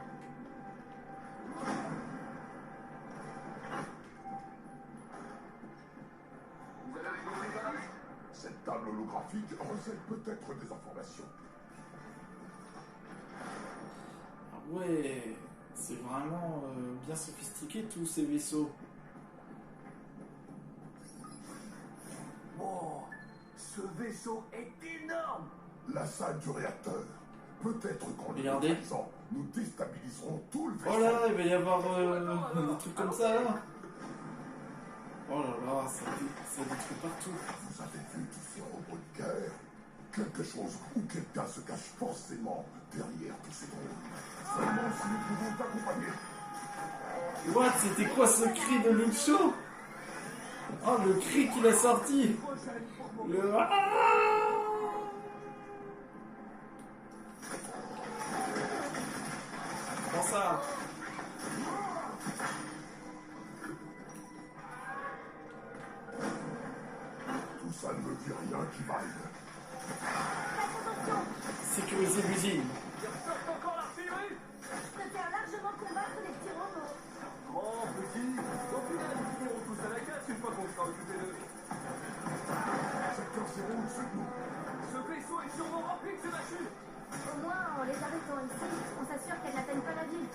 Vous avez compris ça? Cette table holographique recèle peut-être des informations. Ah ouais, c'est vraiment bien sophistiqué tous ces vaisseaux. Wow, ce vaisseau est énorme. La salle du réacteur. Peut-être qu'en le Regardez. neutralisant, nous déstabiliserons tout le vaisseau. Oh là, il va y avoir des trucs comme ça là. Oh là là, ça détruit partout. Vous avez vu tous ces robots de guerre? Quelque chose ou quelqu'un se cache forcément derrière tous ces drones. Seulement si nous pouvons t'accompagner. What? C'était quoi ce cri de Lucio? Oh, le cri qu'il a sorti! Le... Ah. Prends ça! Tout ça ne me dit rien qui vaille. Sécuriser l'usine. Il ressortent encore l'artillerie. Je préfère largement combattre les petits robots. Oh, petit. Au final, ils finiront tous à la casse une fois qu'on sera occupé d'eux. Secteur 0 au-dessus de nous. Ce vaisseau est sûrement rempli de ces machines. Au moins, en les arrêtant ici, on s'assure qu'elles n'atteignent pas la ville.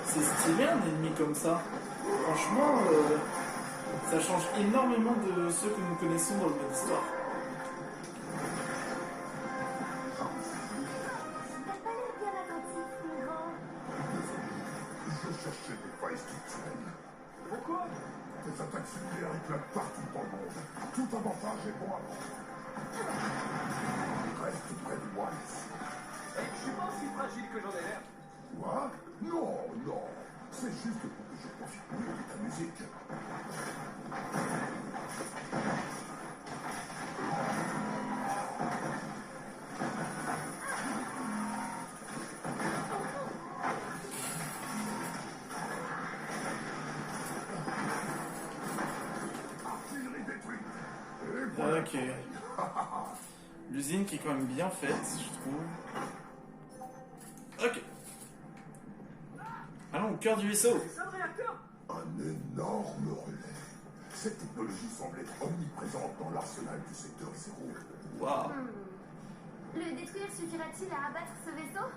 C'est stylé un ennemi comme ça. Franchement, ça change énormément de ceux que nous connaissons dans le mode histoire. Des attaques similaires éclatent partout dans le monde. Tout avantage est bon à prendre. Reste près de Wallace. Et je suis pas aussi fragile que j'en ai l'air. Quoi? Non, non. C'est juste pour que je profite mieux de ta musique. Artillerie détruite. Et voilà. Ok. L'usine qui est quand même bien faite, je trouve. Ok. Allons au cœur du vaisseau. C'est ça le réacteur? Un énorme relais. Cette technologie semble être omniprésente dans l'arsenal du secteur 0. Waouh. Le détruire suffira-t-il à abattre ce vaisseau?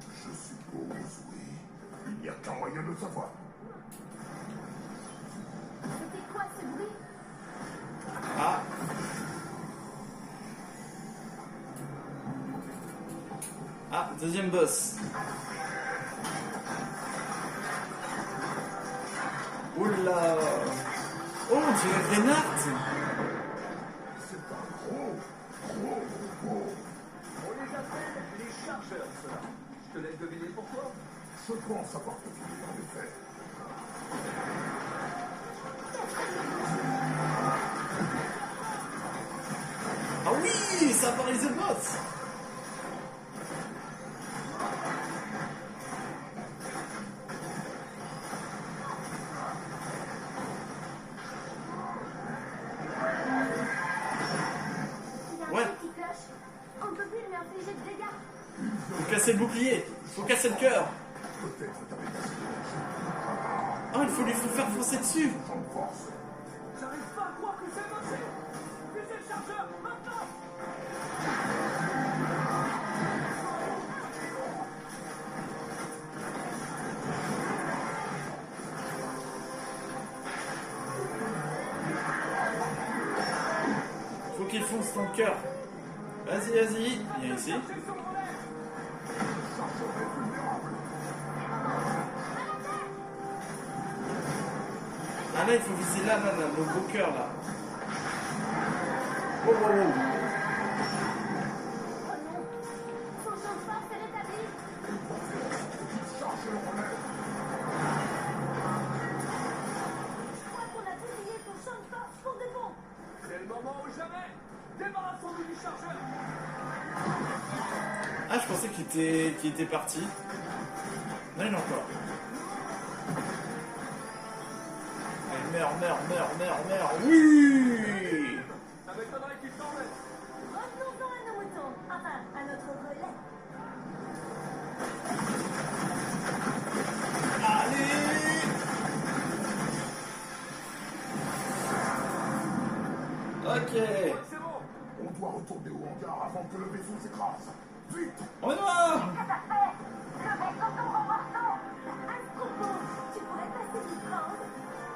Je suppose, oui. Il n'y a qu'un moyen de le savoir. C'était quoi ce bruit? Ah. Ah, deuxième boss. Oula. Oh, on dirait Reinhardt. C'est un gros robot. On les appelle les chargeurs, ceux-là. Je te laisse deviner pourquoi. Je pense avoir deviné, en effet. Ah oui, ça apparaît The Boss. Il y a un Ouais. truc qui cloche. On ne peut plus lui infliger de dégâts. Faut casser le bouclier. Faut casser le cœur. Peut-être t'avais cassé Ah, il faut lui faire foncer dessus. champ de force. J'arrive pas à croire que c'est marché. Fusez le chargeur, maintenant. Faut qu'il fonce dans le cœur. Vas-y, vas-y. Viens ici. C'est son relais. Ah là, il faut viser là, le beau cœur là. Oh, oh, oh. Oh non. Son champ de force est rétabli. Charge le relais. Je crois qu'on a bousillé son champ de force pour de bon. C'est le moment ou jamais. Débarrassons-nous du chargeur. Ah, je pensais qu'il était parti. Non, il est encore. Allez, meurs. Oui. Ça m'étonnerait qu'il s'en mette. Revenons-en à nos moutons. Enfin, à notre relais. Allez. Ok. Ouais, c'est bon. On doit retourner au hangar avant que le vaisseau s'écrase. Vite. On y va. Tout à fait. Le vaisseau tombe en morceaux. À ce propos, tu pourrais passer du prendre.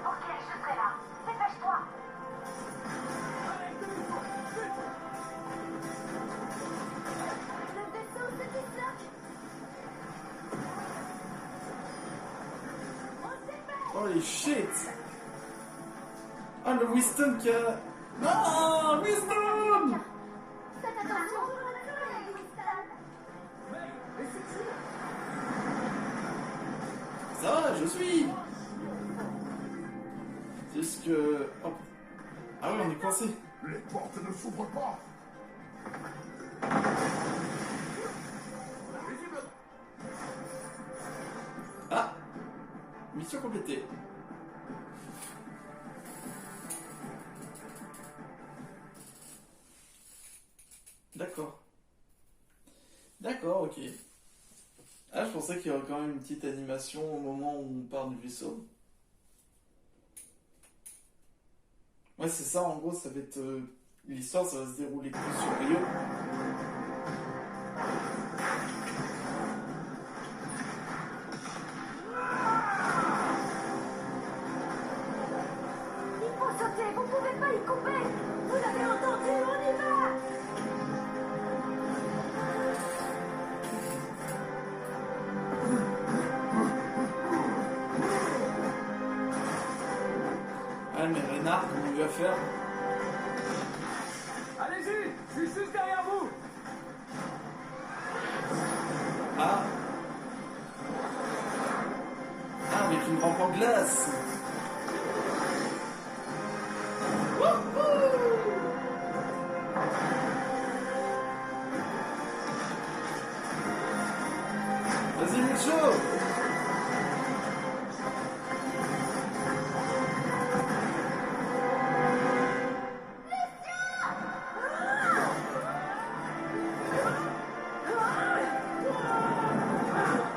Ok, je serai là. Dépêche-toi. Allez, demi-tour. Vite. Le vaisseau se disloque. On s'est fait. Holy shit. Ah, le Winston qui a... Non, Winston. Faites attention. Winston. Mais, et c'est sûr. Ça va, je suis. C'est juste que... Oh. Ah oui, on est coincé. Les portes ne s'ouvrent pas. Visible. Ah. Mission complétée. D'accord. D'accord, ok. Ah, je pensais qu'il y aurait quand même une petite animation au moment où on part du vaisseau. Ouais, c'est ça, en gros, ça va être... l'histoire, ça va se dérouler plus sur Rio. Il faut sauter. Vous pouvez pas y couper. Vous l'avez entendu. On y va. Ah, lui à faire. Allez-y, je suis juste derrière vous. Ah. Ah, avec une rampe en glace. Vas-y, Lucho.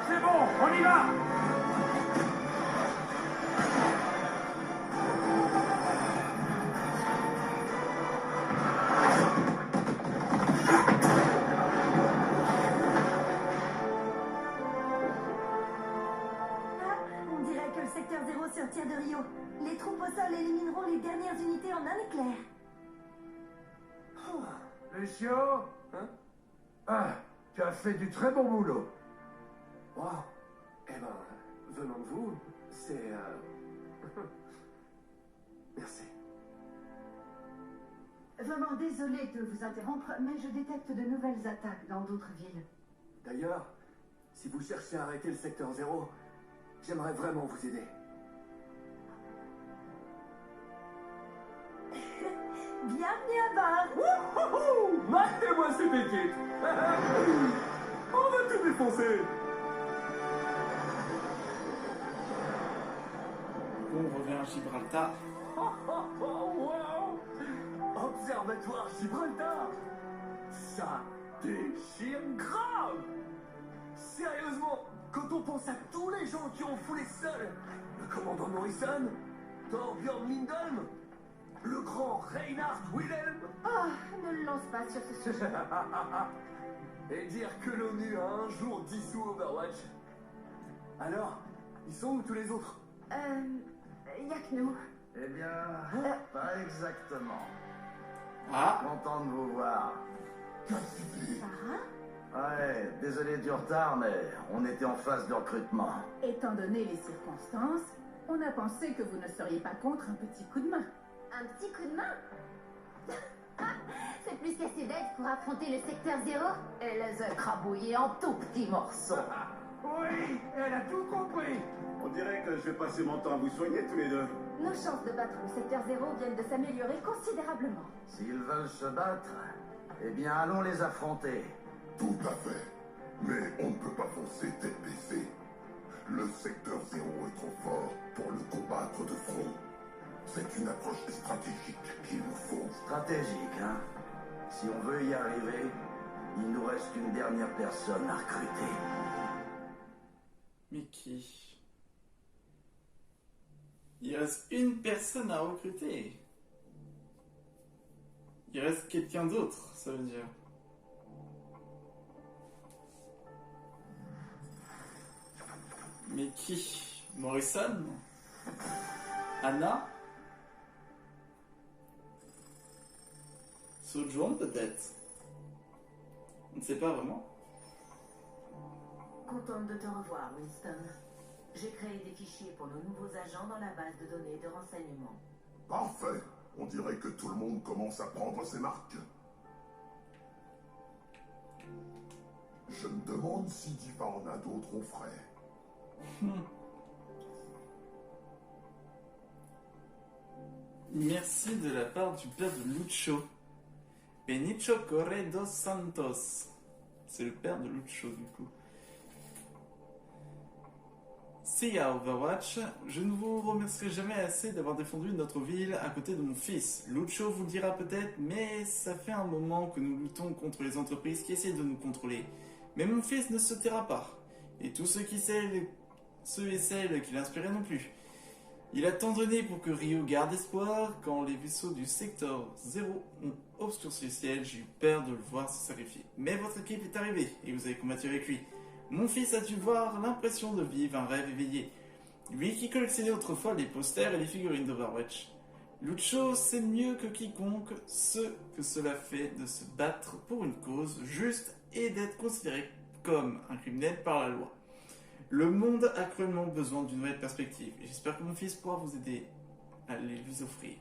C'est bon, on y va. Ah, on dirait que le secteur 0 se retire de Rio. Les troupes au sol élimineront les dernières unités en un éclair. Lucio. Hein? Ah, tu as fait du très bon boulot. Wow. Eh ben, venant de vous, c'est... Merci. Vraiment désolé de vous interrompre, mais je détecte de nouvelles attaques dans d'autres villes. D'ailleurs, si vous cherchez à arrêter le secteur 0, j'aimerais vraiment vous aider. Bienvenue à bord. Wouhou! Matez-moi cette équipe! On va tout défoncer! On revient à Gibraltar. Wow! Observatoire Gibraltar! Ça déchire grave! Sérieusement, quand on pense à tous les gens qui ont foulé seul, le commandant Morrison, Torbjörn Lindholm, le grand Reinhard Wilhelm, Oh, ne le lance pas sur ce sujet. et dire que l'ONU a un jour dissous Overwatch. Alors, ils sont où tous les autres? Y a que nous. Eh bien, pas exactement. Ah. Content de vous voir. Sarah, Ouais, désolé du retard, mais on était en phase de recrutement. Étant donné les circonstances, on a pensé que vous ne seriez pas contre un petit coup de main. un petit coup de main. C'est plus qu'assez d'aide pour affronter le secteur 0. Elle les a crabouillés en tout petits morceaux. Oui, elle a tout compris. On dirait que je vais passer mon temps à vous soigner tous les deux. Nos chances de battre le secteur 0 viennent de s'améliorer considérablement. S'ils veulent se battre, eh bien allons les affronter. Tout à fait. Mais on ne peut pas foncer tête baissée. Le secteur 0 est trop fort pour le combattre de front. C'est une approche stratégique qu'il nous faut. Stratégique, hein? Si on veut y arriver, il nous reste une dernière personne à recruter. Mais qui? Il reste une personne à recruter. Il reste quelqu'un d'autre, ça veut dire. Mais qui? Morrison? Anna? Sojourn peut-être? On ne sait pas vraiment. Contente de te revoir, Winston. J'ai créé des fichiers pour nos nouveaux agents dans la base de données de renseignement. Parfait. On dirait que tout le monde commence à prendre ses marques. Je me demande si Diva en a d'autres au frais. Merci de la part du père de Lucho. Benicio Corre dos Santos. C'est le père de Lucho du coup. See à Overwatch, je ne vous remercierai jamais assez d'avoir défendu notre ville à côté de mon fils. Lucho vous le dira peut-être, mais ça fait un moment que nous luttons contre les entreprises qui essaient de nous contrôler. Mais mon fils ne se taira pas. Et tous ceux et celles qui l'inspiraient non plus. Il a tant donné pour que Rio garde espoir. Quand les vaisseaux du secteur 0 ont obscurci le ciel, j'ai eu peur de le voir se sacrifier. Mais votre équipe est arrivée et vous avez combattu avec lui. Mon fils a dû voir l'impression de vivre un rêve éveillé. Lui qui collectionnait autrefois les posters et les figurines d'Overwatch. Lucho sait mieux que quiconque ce que cela fait de se battre pour une cause juste et d'être considéré comme un criminel par la loi. Le monde a cruellement besoin d'une nouvelle perspective et j'espère que mon fils pourra vous aider à les lui offrir.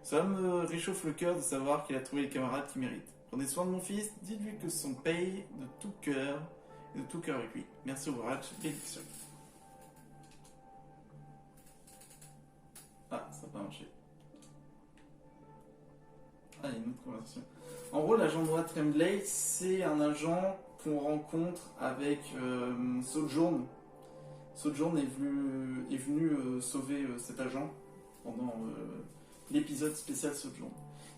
Ça me réchauffe le cœur de savoir qu'il a trouvé les camarades qu'il mérite. Prenez soin de mon fils, dites-lui que son paye de tout cœur, et de tout cœur avec lui. Merci Overwatch, bénédiction. Ah, ça n'a pas marché. Ah, il y a une autre conversation. En gros, l'agent noir Tremblay, c'est un agent qu'on rencontre avec Sojourn. Sojourn est venu sauver cet agent pendant l'épisode spécial Sojourn.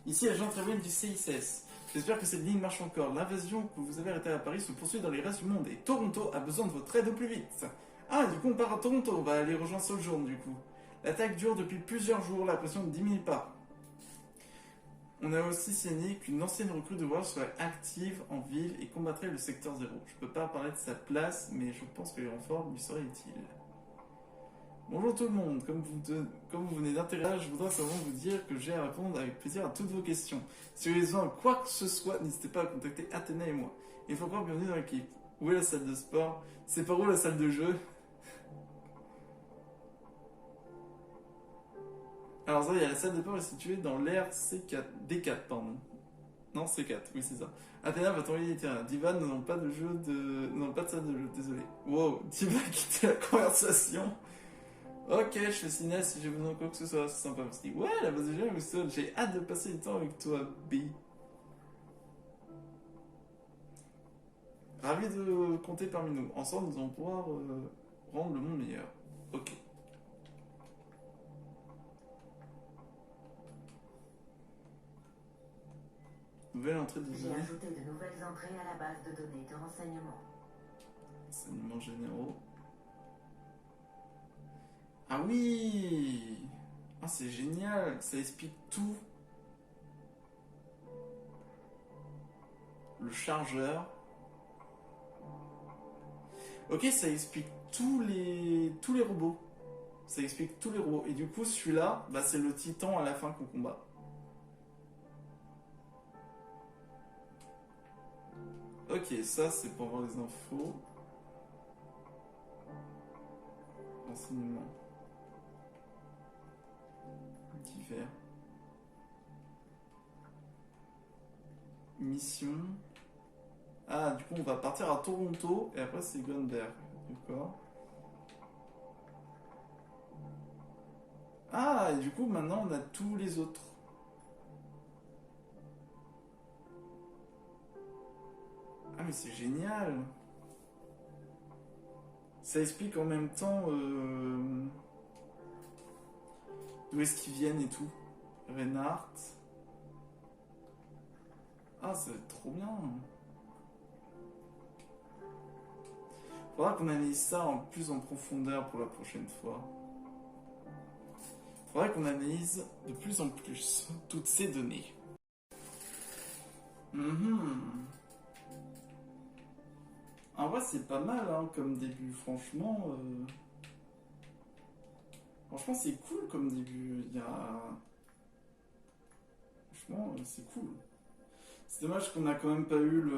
Ici, agent Tremblay du CICS. J'espère que cette ligne marche encore. L'invasion que vous avez arrêtée à Paris se poursuit dans les restes du monde et Toronto a besoin de votre aide au plus vite. Ah, du coup, on part à Toronto. On va aller rejoindre Sojourn, du coup. L'attaque dure depuis plusieurs jours, la pression ne diminue pas. On a aussi signé qu'une ancienne recrue de War serait active en ville et combattrait le secteur 0. Je peux pas parler de sa place, mais je pense que les renforts lui seraient utiles. Bonjour tout le monde, comme vous venez d'intérêt, je voudrais simplement vous dire que j'ai à répondre avec plaisir à toutes vos questions. Si vous avez besoin de quoi que ce soit, n'hésitez pas à contacter Athéna et moi. Il faut croire bienvenue dans l'équipe. Où est la salle de sport? C'est par où la salle de jeu? Alors ça, il y a la salle de sport est située dans l'aire C4, D4, pardon. Non, C4, oui c'est ça. Athéna va t'envoyer les terrains. Diva n'ont pas de jeu de... Non, pas de salle de jeu, désolé. Wow, Diva a quitté la conversation. Ok, je fais signe si j'ai besoin de quoi que ce soit, c'est sympa. Merci. Ouais, la base de jeu, j'ai hâte de passer du temps avec toi, B. Ravi de compter parmi nous. Ensemble, nous allons pouvoir rendre le monde meilleur. Ok. Nouvelle entrée de J'ai données. ajouté de nouvelles entrées à la base de données de renseignement. Renseignements généraux. Ah oui! Ah, c'est génial! Ça explique tout. Le chargeur. Ok, ça explique tous les robots. Ça explique tous les robots. Et du coup, celui-là, bah, c'est le titan à la fin qu'on combat. Ok, ça c'est pour avoir les infos. Renseignements. Divers. Mission. Ah, du coup on va partir à Toronto et après c'est Gunberg. D'accord. Ah, et du coup maintenant on a tous les autres. Ah mais c'est génial. Ça explique en même temps d'où est-ce qu'ils viennent et tout. Reinhardt. Ah, ça va être trop bien. Faudra qu'on analyse ça en plus en profondeur pour la prochaine fois. Faudra qu'on analyse de plus en plus toutes ces données. En vrai, c'est pas mal hein, comme début, franchement. Franchement, c'est cool comme début. Il y a... Franchement, c'est cool. C'est dommage qu'on n'a quand même pas eu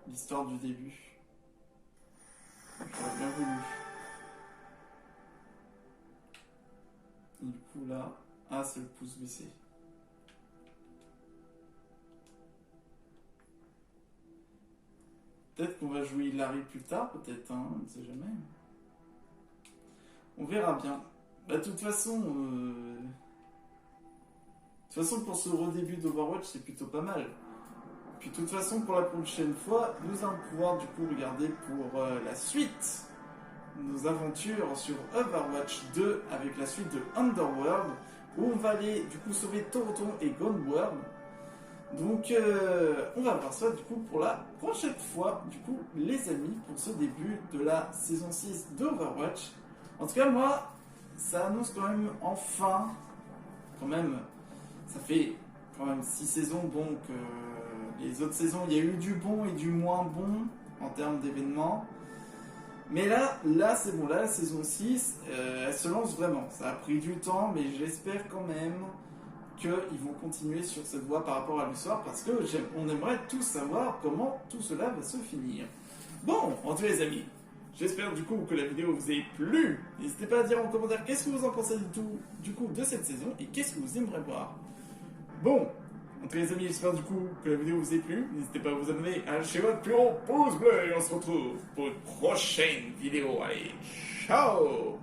l'histoire du début. J'aurais bien voulu. Et du coup, là... Ah, c'est le pouce baissé. Peut-être qu'on va jouer Hilary plus tard, peut-être, hein, on ne sait jamais. On verra bien. Bah, de toute façon, pour ce redébut d'Overwatch, c'est plutôt pas mal. Puis de toute façon, pour la prochaine fois, nous allons pouvoir du coup regarder pour la suite nos aventures sur Overwatch 2 avec la suite de Underworld, où on va aller du coup sauver Toronto et Gunworld. Donc on va voir ça du coup pour la prochaine fois, du coup les amis, pour ce début de la saison 6 d'Overwatch. En tout cas moi, ça annonce quand même enfin, quand même, ça fait quand même 6 saisons, donc les autres saisons il y a eu du bon et du moins bon en termes d'événements. Mais là c'est bon, là la saison 6, elle se lance vraiment. Ça a pris du temps, mais j'espère quand même qu'ils vont continuer sur cette voie par rapport à l'histoire, parce que on aimerait tous savoir comment tout cela va se finir. Bon, en tout cas les amis, J'espère du coup que la vidéo vous ait plu. N'hésitez pas à dire en commentaire qu'est-ce que vous en pensez du coup de cette saison et qu'est-ce que vous aimeriez voir. Bon, en tout cas les amis, j'espère du coup que la vidéo vous ait plu. N'hésitez pas à vous abonner, à lâcher votre plus haut pouce bleu et on se retrouve pour une prochaine vidéo. Allez, ciao!